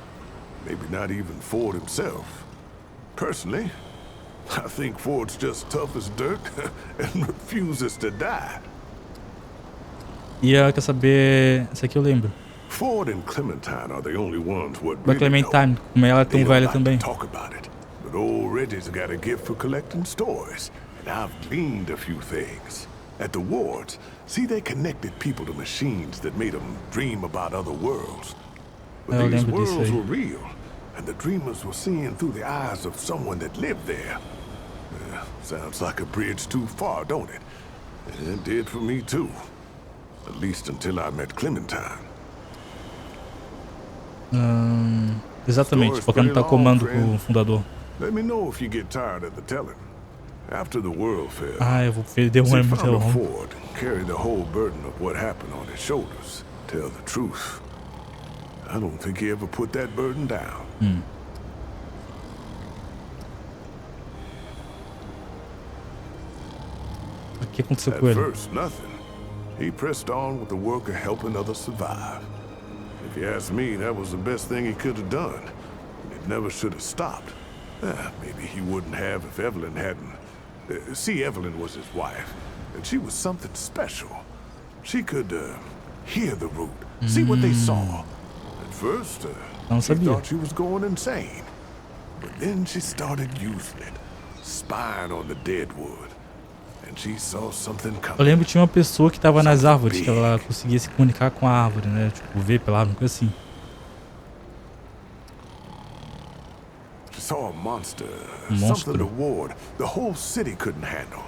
Maybe not even Ford himself. Personally, I think Ford's just tough as dirt and refuses to die. E eu quero saber... Isso aqui eu lembro. Ford and Clementine are the only ones what really Clementine, como ela é tão velha também. Talk about it. But old Reggie's got a gift for collecting stories, and I've gleaned a few things. At the wards, see, they connected people to machines that made them dream about other worlds. But these worlds were real, and the dreamers were seeing through the eyes of someone that lived there. Sounds like a bridge too far, don't it? It did for me too. At least until I met Clementine. Exatamente, porque não tá comando com o fundador. Let me know if you get tired of the telling. After the world fell, Ah, eu vou perder um ânimo então. Ford carry the whole burden of what happened on his shoulders. Tell the truth. I don't think he ever put that burden down. O que aconteceu com ele? At first, nothing. He pressed on with the work of helping others survive. If you ask me, that was the best thing he could have done. It never should have stopped. Maybe he wouldn't have if Evelyn hadn't. See, Evelyn was his wife, and she was something special. She could hear the root, see what they saw. At first, she thought she was going insane. But then she started using it, spying on the dead wood. And she saw something coming. Eu lembro que tinha uma pessoa que tava nas árvores, que ela conseguia se comunicar com a árvore, né? Tipo, ver pela árvore, coisa assim. She saw a monster, something the ward, the whole city couldn't handle.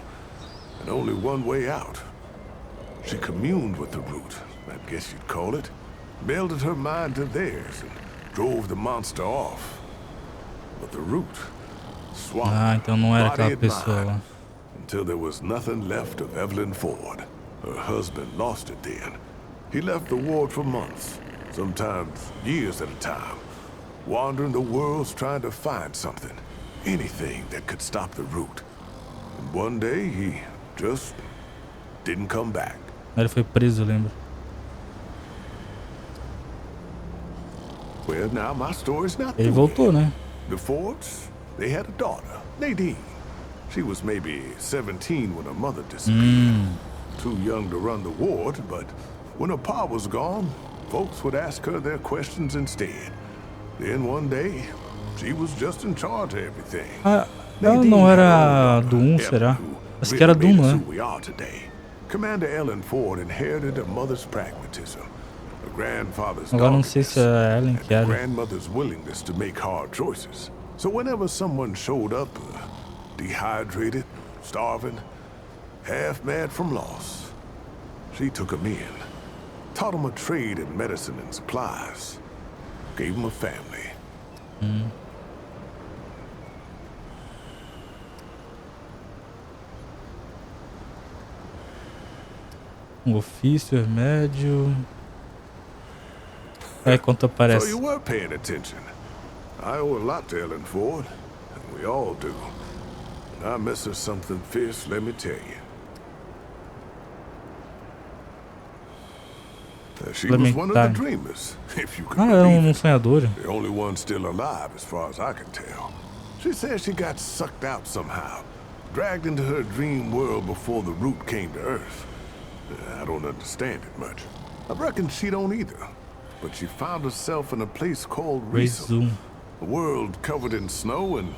And only one way out. She communed with the root, I guess you'd call it. Melded her mind to theirs and drove the monster off. But the root swamped então não era aquela pessoa lá. Until there was nothing left of Evelyn Ford. Her husband lost it then. He left the ward for months, sometimes years at a time, wandering the worlds trying to find something, anything that could stop the root. And one day he just didn't come back. Ele foi preso, eu lembro. Well, now my story's not Ele voltou, né? The Fords, they had a daughter, Nadine. She was maybe 17 when her mother disappeared. Too young to run the ward, but when her pa was gone, folks would ask her their questions instead. Then one day, she was just in charge of everything. Ela não era do será? Acho que era do né? Commander Ellen Ford inherited her mother's pragmatism, her grandfather's agora não sei se é Ellen que era. Grandmother's willingness to make hard choices. So whenever someone showed up, dehydrated, starving, half mad from loss, she took him in, taught him a trade in medicine and supplies, gave him a family. Ofício, remédio. É quanto aparece. So you were paying attention. I owe a lot to Ellen Ford, and we all do. I miss her something fierce, let me tell you. She was one of the dreamers, if you could believe it. Sonhadora. The only one still alive, as far as I can tell. She says she got sucked out somehow, dragged into her dream world before the root came to Earth. I don't restan it much. I reckon she don't either. But she found herself in a place called Restam, a world covered in snow and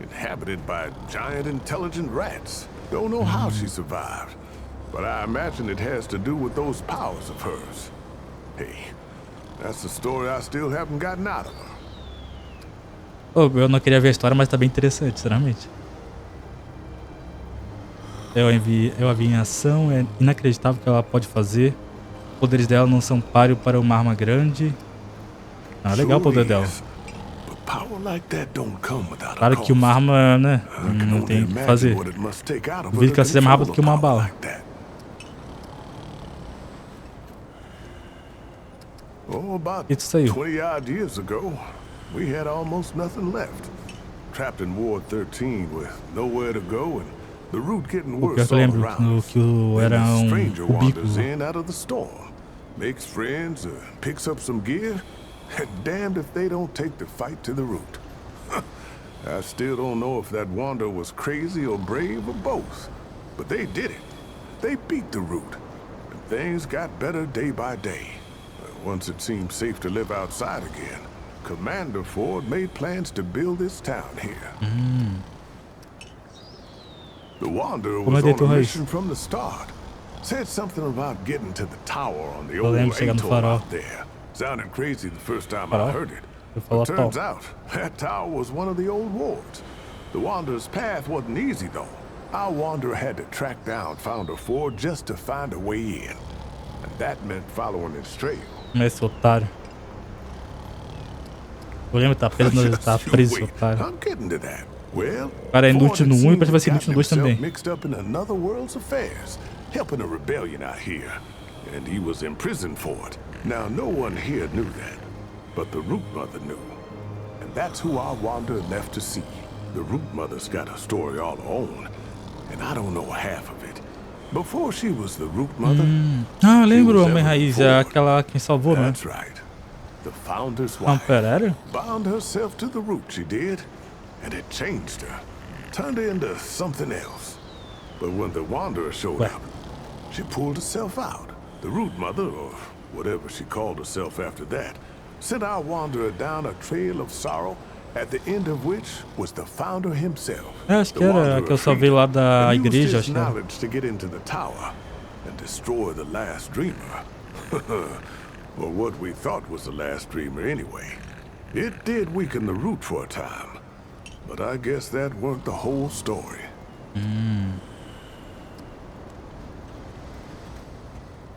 inhabited by giant intelligent rats. Don't know how she survived, but I imagine it has to do with those powers of hers. Hey, that's the story I still haven't gotten out of her. Oh, eu não queria ver a história, mas tá bem interessante, sinceramente. Eu a vi em ação, é inacreditável o que ela pode fazer. Os poderes dela não são páreo para uma arma grande. Ah, legal o poder dela. Claro que uma arma, né, não tem o que fazer. Duvido que ela seja mais rápida que uma bala. Isso saiu. 20 odd years ago, we had almost nothing left. Trapped in Ward 13 with nowhere to go and the root getting worse all around. Era stranger wanders in out of the storm, makes friends, picks up some gear, and damned if they don't take the fight to the root. I still don't know if that wander was crazy or brave or both, but they did it. They beat the root, and things got better day by day. Once it seemed safe to live outside again, Commander Ford made plans to build this town here. The Wanderer was on a mission from the start. Said something about getting to the tower on the old atoll out there. Sounded crazy the first time I heard it. But turns out, that tower was one of the old wards. The Wanderer's path wasn't easy though. Our Wanderer had to track down Founder Ford just to find a way in. And that meant following his trail. Esse otário. Eu lembro, tá preso, tá preso, cara. I'm getting to that. Well, O cara é inútil no 1 e parece que vai ser inútil no 2 também. mixed up in another world's affairs, helping a rebellion out here, and he was imprisoned for it. Now, no one here knew that, but the Root Mother knew, and that's who our Wanderer left to see. The Root Mother's got a story all her own, and I don't know half of it. Before she was the Root Mother, ah, lembro, a Mãe Raiz, é aquela que salvou, né? that's right. The founder's Não, wife pera, era? bound herself to the root, she did, and it changed her, turned her into something else. But when the Wanderer showed up, she pulled herself out. The Root Mother, or whatever she called herself after that, sent our Wanderer down a trail of sorrow, at the end of which was the founder himself. Acho que era a que eu salvei lá da igreja, acho que era. Knowledge to get into the tower and destroy the last dreamer. Or what we thought was the last dreamer anyway. It did weaken the root for a time, but I guess that weren't the whole story.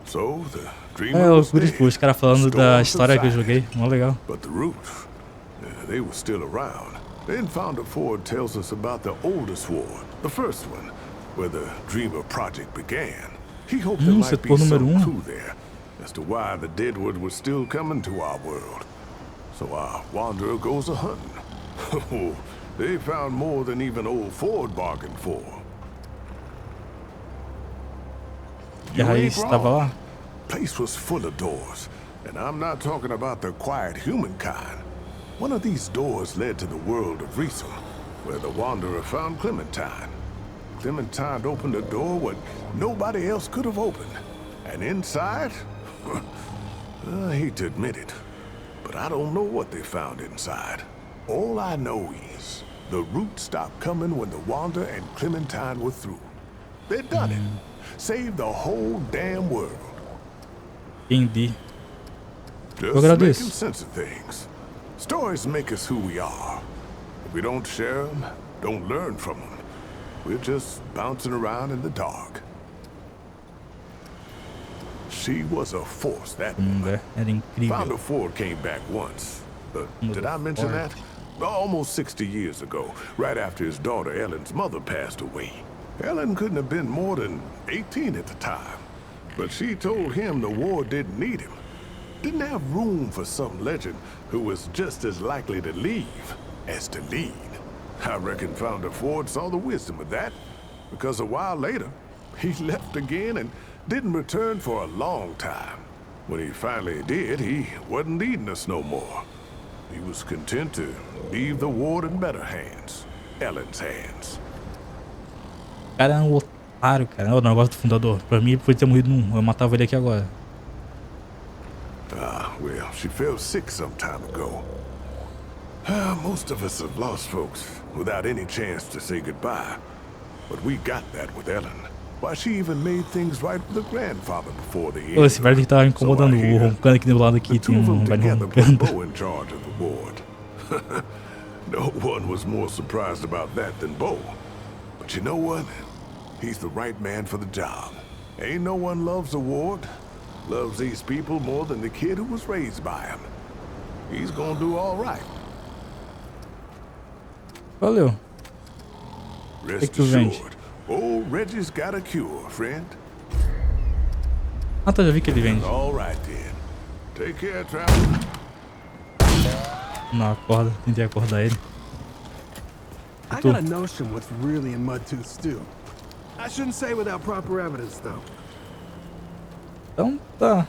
So the dreamer was dead. Os caras falando da história que eu joguei, mó legal. But the root, they were still around. Then Founder Ford tells us about the oldest ward, the first one, where the Dreamer project began. He hoped there might be some clue there as to why the Deadwood was still coming to our world. So our Wanderer goes a-hunting. They found more than even old Ford bargained for. E a Raiz estava lá? Place was full of doors, and I'm not talking about the quiet humankind. One of these doors led to the world of Resum, where the Wanderer found Clementine. Clementine opened a door what nobody else could have opened. And inside, I hate to admit it, but I don't know what they found inside. All I know is the root stopped coming when the Wanderer and Clementine were through. They'd done it. Saved the whole damn world. Entendi. Just making sense of things. Stories make us who we are. If we don't share them, don't learn from them, we're just bouncing around in the dark. She was a force, that woman. Founder Ford came back once. Did I mention that? Almost 60 years ago, right after his daughter Ellen's mother passed away. Ellen couldn't have been more than 18 at the time, but she told him the war didn't need him. Didn't have room for some legend who was just as likely to leave as to lead. I reckon Founder Ford saw the wisdom of that, because a while later, he left again and didn't return for a long time. When he finally did, he wasn't leading us no more. He was content to leave the ward in better hands, Ellen's hands. Cara, é um otário, cara. É o negócio do fundador. Pra mim, ele podia ter morrido num. Eu matava ele aqui agora. Well, she fell sick some time ago. Most of us have lost folks without any chance to say goodbye. But we got that with Ellen. Why, she even made things right with her grandfather before the end. Esse velho que tá incomodando o roncando aqui do lado aqui. Tem um velho roncando. In charge of the ward. No one was more surprised about that than Bo. But you know what? He's the right man for the job. Ain't no one loves the ward. Loves these people more than the kid who was raised by him. He's gonna do all right. Valeu. Rest assured, old Reggie's got a cure, friend. Ah, tá, já vi que ele vende. All right then. Take care, traveler. Não acorda, tentei acordar ele. I got a notion what's really in Mudtooth's stew. I shouldn't say without proper evidence, though. Então tá.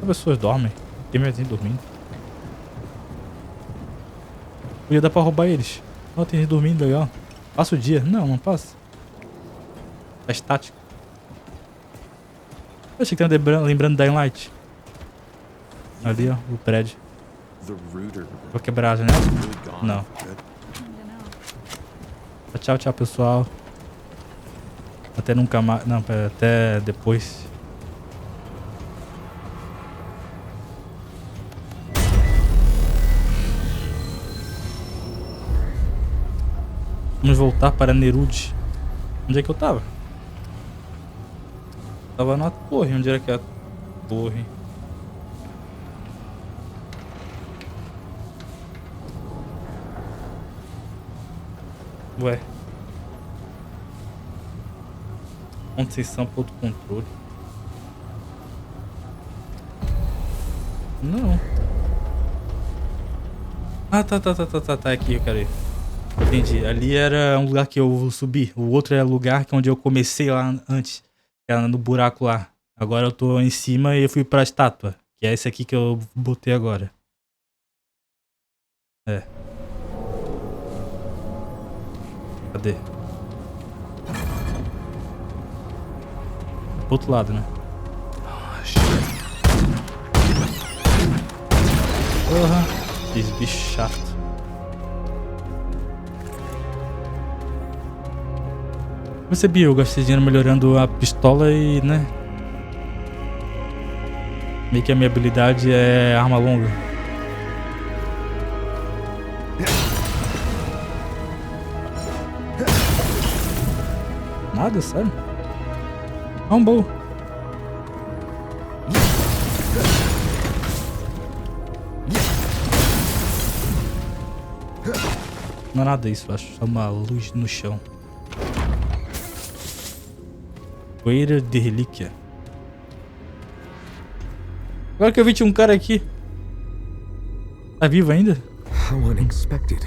As pessoas dormem. Tem mais gente dormindo. Podia dar pra roubar eles. Ó, tem gente dormindo, legal. Passa o dia. Não, não passa. Tá estático. Eu achei que tava lembrando da Dying Light. Ali, ó, o prédio. Vou quebrar a janela? Não. Tchau, tchau, pessoal. Até nunca mais. Não, pera, até depois. Vamos voltar para Nerude. Onde é que eu tava? Tava na torre. Onde era que é a torre? Ué. Concessão para outro controle. Não. Ah, tá. Aqui eu quero ir. Entendi. Ali era um lugar que eu subi. O outro é o lugar que onde eu comecei lá antes. Que era no buraco lá. Agora eu tô em cima e eu fui pra estátua. Que é esse aqui que eu botei agora. É. Cadê? Pro outro lado, né? Porra. Esse bicho chato. Percebi, eu gastei dinheiro melhorando a pistola e, né? Meio que a minha habilidade é arma longa. Nada, sério? Arrombou. Não é nada isso, acho. Só uma luz no chão. Poeira de relíquia. Agora que eu vi tinha um cara aqui. Tá vivo ainda? How unexpected.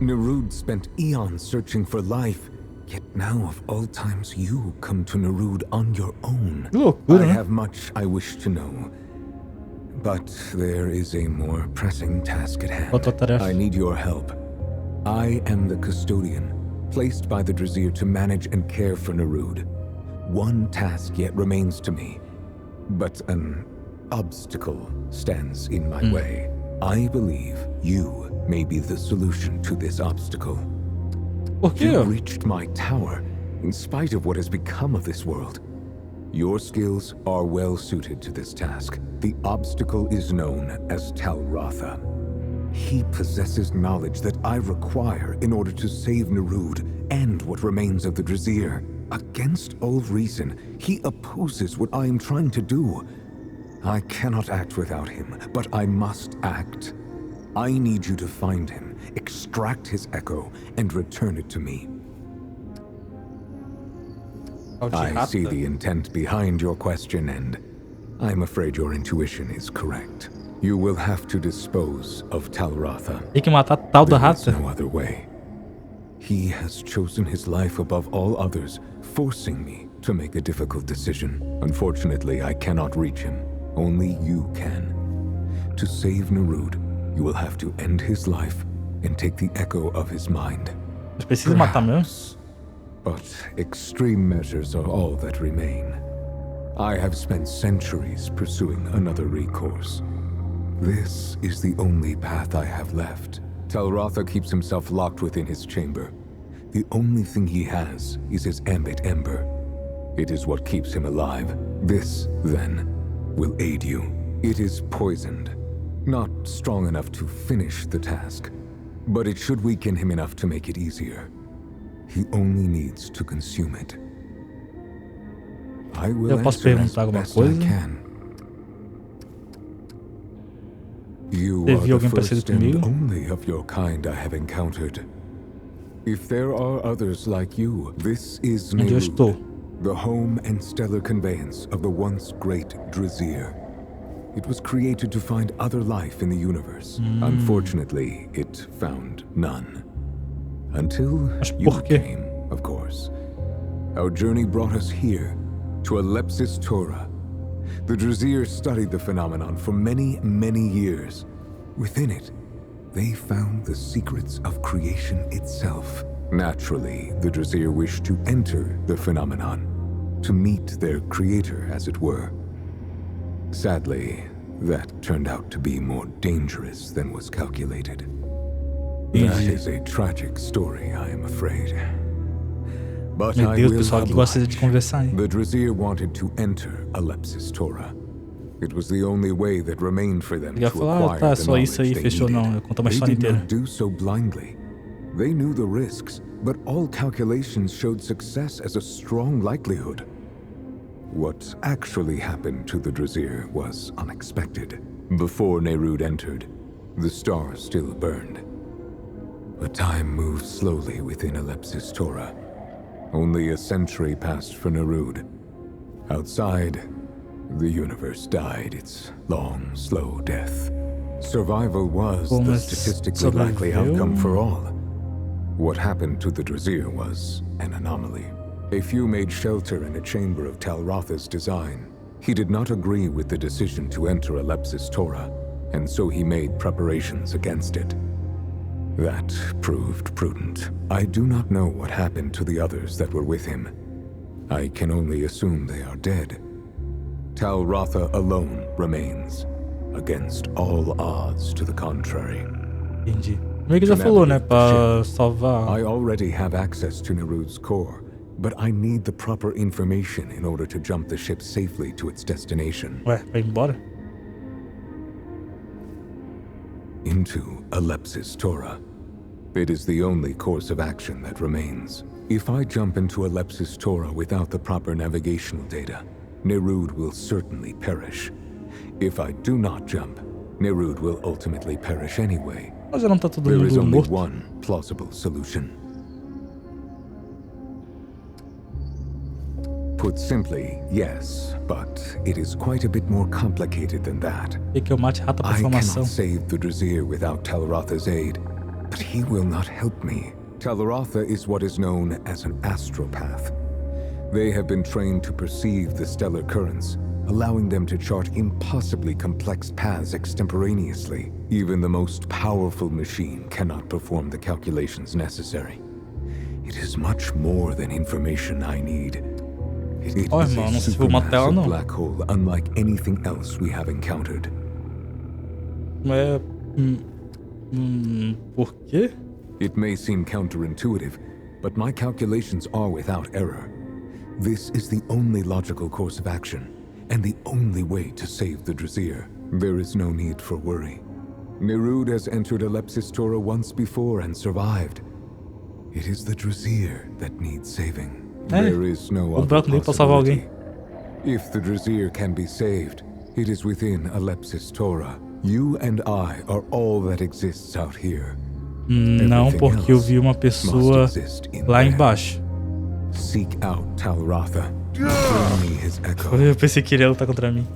Neruda spent eons searching for life. Yet now of all times you come to Neruda on your own. Que loucura, I né? have much I wish to know. But there is a more pressing task at hand. Outra tarefa. I need your help. I am the custodian, placed by the Drazir to manage and care for Neruda. One task yet remains to me, but an obstacle stands in my way. I believe you may be the solution to this obstacle. Por quê? You reached my tower, in spite of what has become of this world. Your skills are well suited to this task. The obstacle is known as Talratha. He possesses knowledge that I require in order to save Neruda and what remains of the Drazir. Against all reason, he opposes what I am trying to do. I cannot act without him, but I must act. I need you to find him, extract his echo, and return it to me. I see the intent behind your question, and I'm afraid your intuition is correct. You will have to dispose of Talratha. Tem que matar tal da There is rata. no other way. He has chosen his life above all others, forcing me to make a difficult decision. Unfortunately, I cannot reach him. Only you can. To save Neruda, you will have to end his life and take the echo of his mind. Mas precisa matar mesmo? But extreme measures are all that remain. I have spent centuries pursuing another recourse. This is the only path I have left. Talratha keeps himself locked within his chamber. The only thing he has is his ambit ember. It is what keeps him alive. This, then, will aid you. It is poisoned. Not strong enough to finish the task, but it should weaken him enough to make it easier. He only needs to consume it. I will Eu posso answer as perguntar alguma best I coisa? can. You Você are viu the alguém parecido first and comigo? only of your kind I have encountered. If there are others like you, this is Onde eu estou? Neruda, the home and stellar conveyance of the once great Drazir. It was created to find other life in the universe. Unfortunately, it found none. Until Mas you por quê? came, of course. Our journey brought us here, to Alepsis Torah. The Drazir studied the phenomenon for many, many years. Within it, they found the secrets of creation itself. Naturally, the Drazir wished to enter the phenomenon, to meet their creator, as it were. Sadly, that turned out to be more dangerous than was calculated. That is a tragic story, I am afraid. But Meu I Deus, will pessoal aqui gosta de conversar, hein? The Drazir wanted to enter Alepsis Torah. It was the only way that remained for them Ele ia to falar, acquire tá, the só isso aí, knowledge they fechou não. needed. Eu conto uma They história did inteira. not do so blindly. They knew the risks, but all calculations showed success as a strong likelihood. What actually happened to the Drazir was unexpected. Before Neruda entered, the stars still burned. But time moves slowly within Alepsis Tora. Only a century passed for Nerud. Outside, the universe died its long, slow death. Survival was the statistically likely outcome for all. What happened to the Drazir was an anomaly. A few made shelter in a chamber of Talrotha's design. He did not agree with the decision to enter Alepsis Tora, and so he made preparations against it. That proved prudent. I do not know what happened to the others that were with him. I can only assume they are dead. Talrotha alone remains, against all odds to the contrary. Entendi. Meio que já falou, né, pra salvar. I already have access to Nerud's core, but I need the proper information in order to jump the ship safely to its destination. Ué, vai embora? Into Alepsis Tora. It is the only course of action that remains. If I jump into Alepsis Tora without the proper navigational data, Nerud will certainly perish. If I do not jump, Nerud will ultimately perish anyway. Mas já não tá todo There is mundo only morto. one plausible solution. Put simply, yes, but it is quite a bit more complicated than that. E que eu mate rata por I formação. cannot save the Drazir without Talrotha's aid, but he will not help me. Talrotha is what is known as an astropath. They have been trained to perceive the stellar currents, allowing them to chart impossibly complex paths extemporaneously. Even the most powerful machine cannot perform the calculations necessary. It is much more than information I need. It is irmão, não sei se vou matar ela, a não. black hole unlike anything else we have encountered. É... Por quê? It may seem counterintuitive, but my calculations are without error. This is the only logical course of action, and the only way to save the Drazir. There is no need for worry. Nerud has entered Alepsis Tora once before and survived. It is the Drazir that needs saving. There is no other possibility. If the Drazir can be saved, it is within Alepsis Tora. You and I are all that exists out here. Não, porque eu vi uma pessoa lá embaixo. Seek out Talrotha. Bring me his echo. Eu pensei que ele ia lutar contra mim.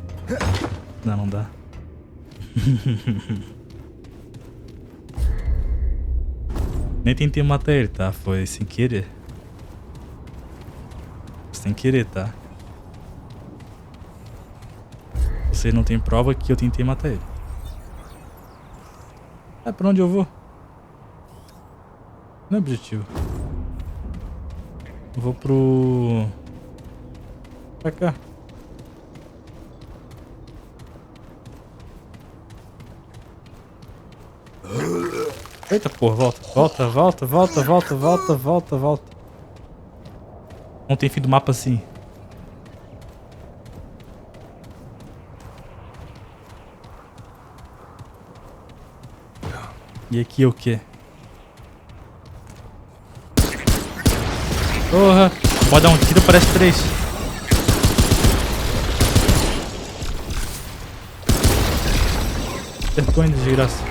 Não, não dá. Nem tentei matar ele, tá? Foi sem querer. Sem querer, tá? Você não tem prova que eu tentei matar ele. É, pra onde eu vou? Não é objetivo. Eu vou pro... Pra cá. Eita porra, volta. Não tem fim do mapa assim. E aqui é o quê? Porra! Pode dar um tiro, parece 3. Acertou ainda, desgraça.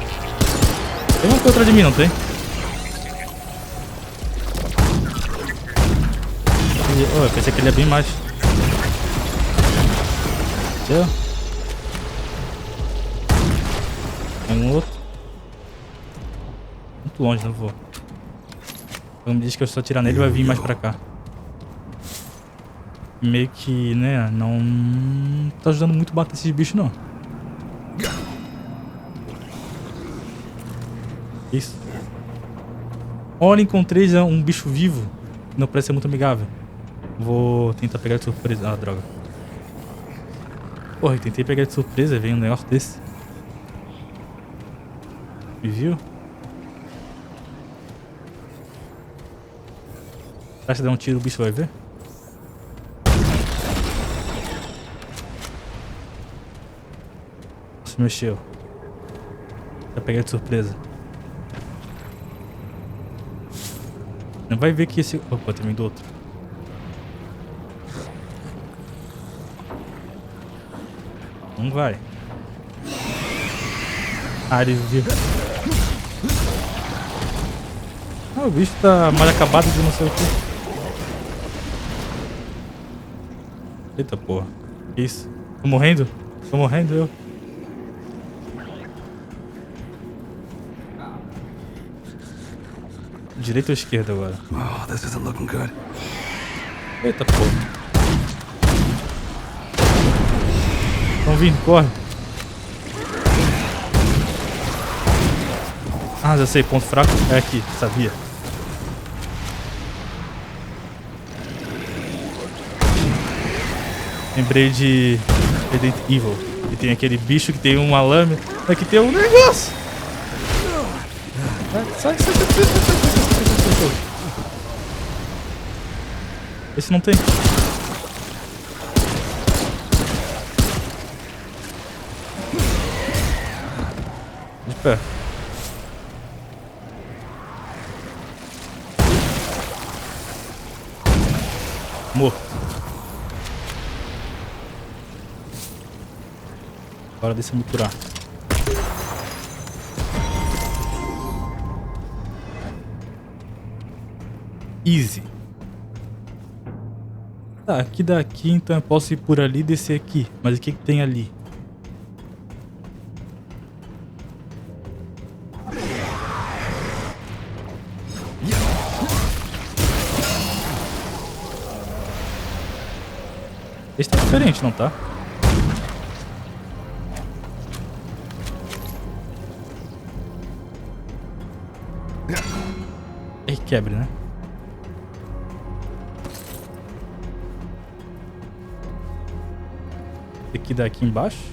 Tem uma coisa atrás de mim, não tem? Oh, eu pensei que ele ia bem mais. Entendeu? Tem um outro. Muito longe, não vou. Quando me diz que eu só atirar nele, vai vir mais pra cá. Meio que, né, não tá ajudando muito a bater esses bichos, não. Isso. Olha, encontrei já um bicho vivo. Não parece ser muito amigável. Vou tentar pegar de surpresa. Ah, droga. Porra, eu tentei pegar de surpresa e veio um negócio desse. Me viu? Será que der um tiro o bicho vai ver? Se mexeu. Vou pegar de surpresa. Não vai ver que esse... Opa, tem do outro. Não vai. Ah, ele viu. Ah, o bicho tá mais acabado de não sei o que. Eita porra. Que isso? Tô morrendo? Tô morrendo eu. Direita ou esquerda agora? Oh, this isn't looking good. Eita porra. Estão vindo, corre. Ah, já sei, ponto fraco é aqui, sabia. Lembrei de Resident Evil, que tem aquele bicho que tem uma lâmina, aqui tem um negócio. Sai. Esse não tem. De pé. Morto. Agora deixa eu me curar. Easy. Tá, aqui daqui, então eu posso ir por ali e descer aqui. Mas o que que tem ali? Esse tá diferente, não tá? É que quebre, né? Aqui daqui embaixo?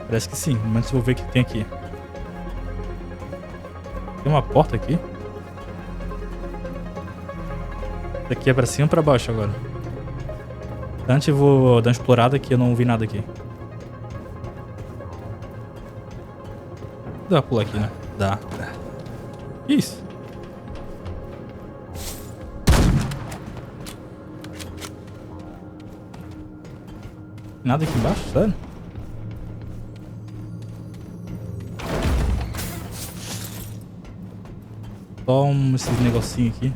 Parece que sim, mas eu vou ver o que tem aqui. Tem uma porta aqui. Daqui é pra cima ou pra baixo agora? Antes eu vou dar uma explorada que eu não vi nada aqui. Dá pra pular aqui, né? Dá. Isso. Nada aqui embaixo, sério? Só esses negocinhos aqui.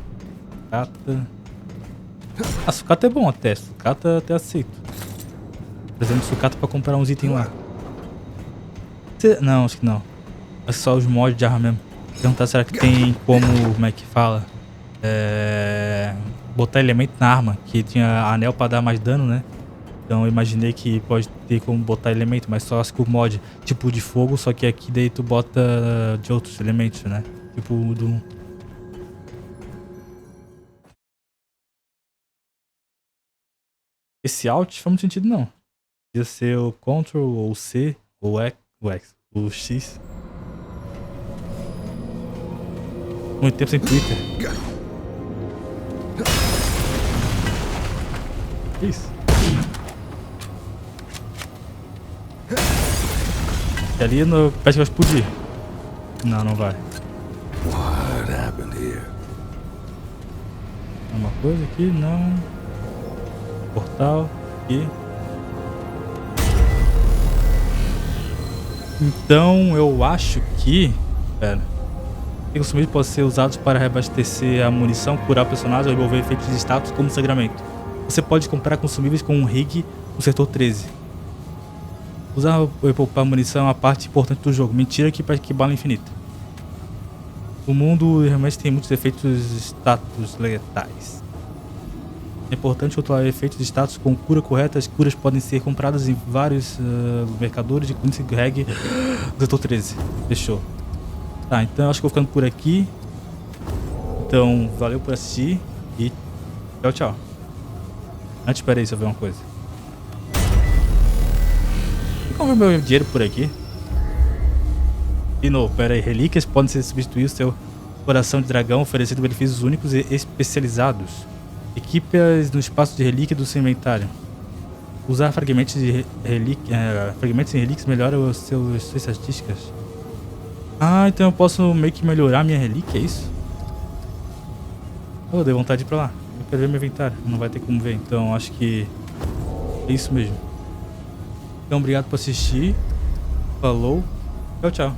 Sucata. Ah, sucata é bom até. Sucata até aceito. Por exemplo, sucata pra comprar uns itens lá. Não, acho que não. É só os mods de arma mesmo. Perguntar será que tem como é que fala? Botar elemento na arma. Que tinha anel pra dar mais dano, né? Então eu imaginei que pode ter como botar elemento, mas só com o mod tipo de fogo, só que aqui daí tu bota de outros elementos, né? Tipo do... Esse Alt faz muito sentido não. Podia ser o Ctrl ou o C ou o X. Muito tempo sem Twitter. Que isso? E ali no... parece que vai explodir. Não, não vai. What happened here? Uma coisa aqui, não. Portal aqui. Então eu acho que... Pera. Consumíveis podem ser usados para reabastecer a munição, curar personagens ou envolver efeitos de status como sangramento. Você pode comprar consumíveis com um rig no setor 13. Usar ou poupar munição é uma parte importante do jogo. Mentira que parece que bala infinita. O mundo realmente tem muitos efeitos de status letais. É importante controlar efeitos de status com cura correta. As curas podem ser compradas em vários mercadores de reg do setor 13. Fechou. Tá, então eu acho que eu vou ficando por aqui. Então, valeu por assistir e tchau, tchau. Antes, espera aí, se eu ver uma coisa. Como ver meu dinheiro por aqui? De novo, pera aí. Relíquias podem ser substituir o seu coração de dragão, oferecendo benefícios únicos e especializados. Equipe-as no espaço de relíquia do seu inventário. Usar fragmentos de fragmentos em relíquias melhora as suas estatísticas. Ah, então eu posso meio que melhorar minha relíquia, é isso? Oh, dei vontade de ir pra lá. Eu quero ver meu inventário. Não vai ter como ver, então acho que é isso mesmo. Então, obrigado por assistir. Falou. Tchau, tchau.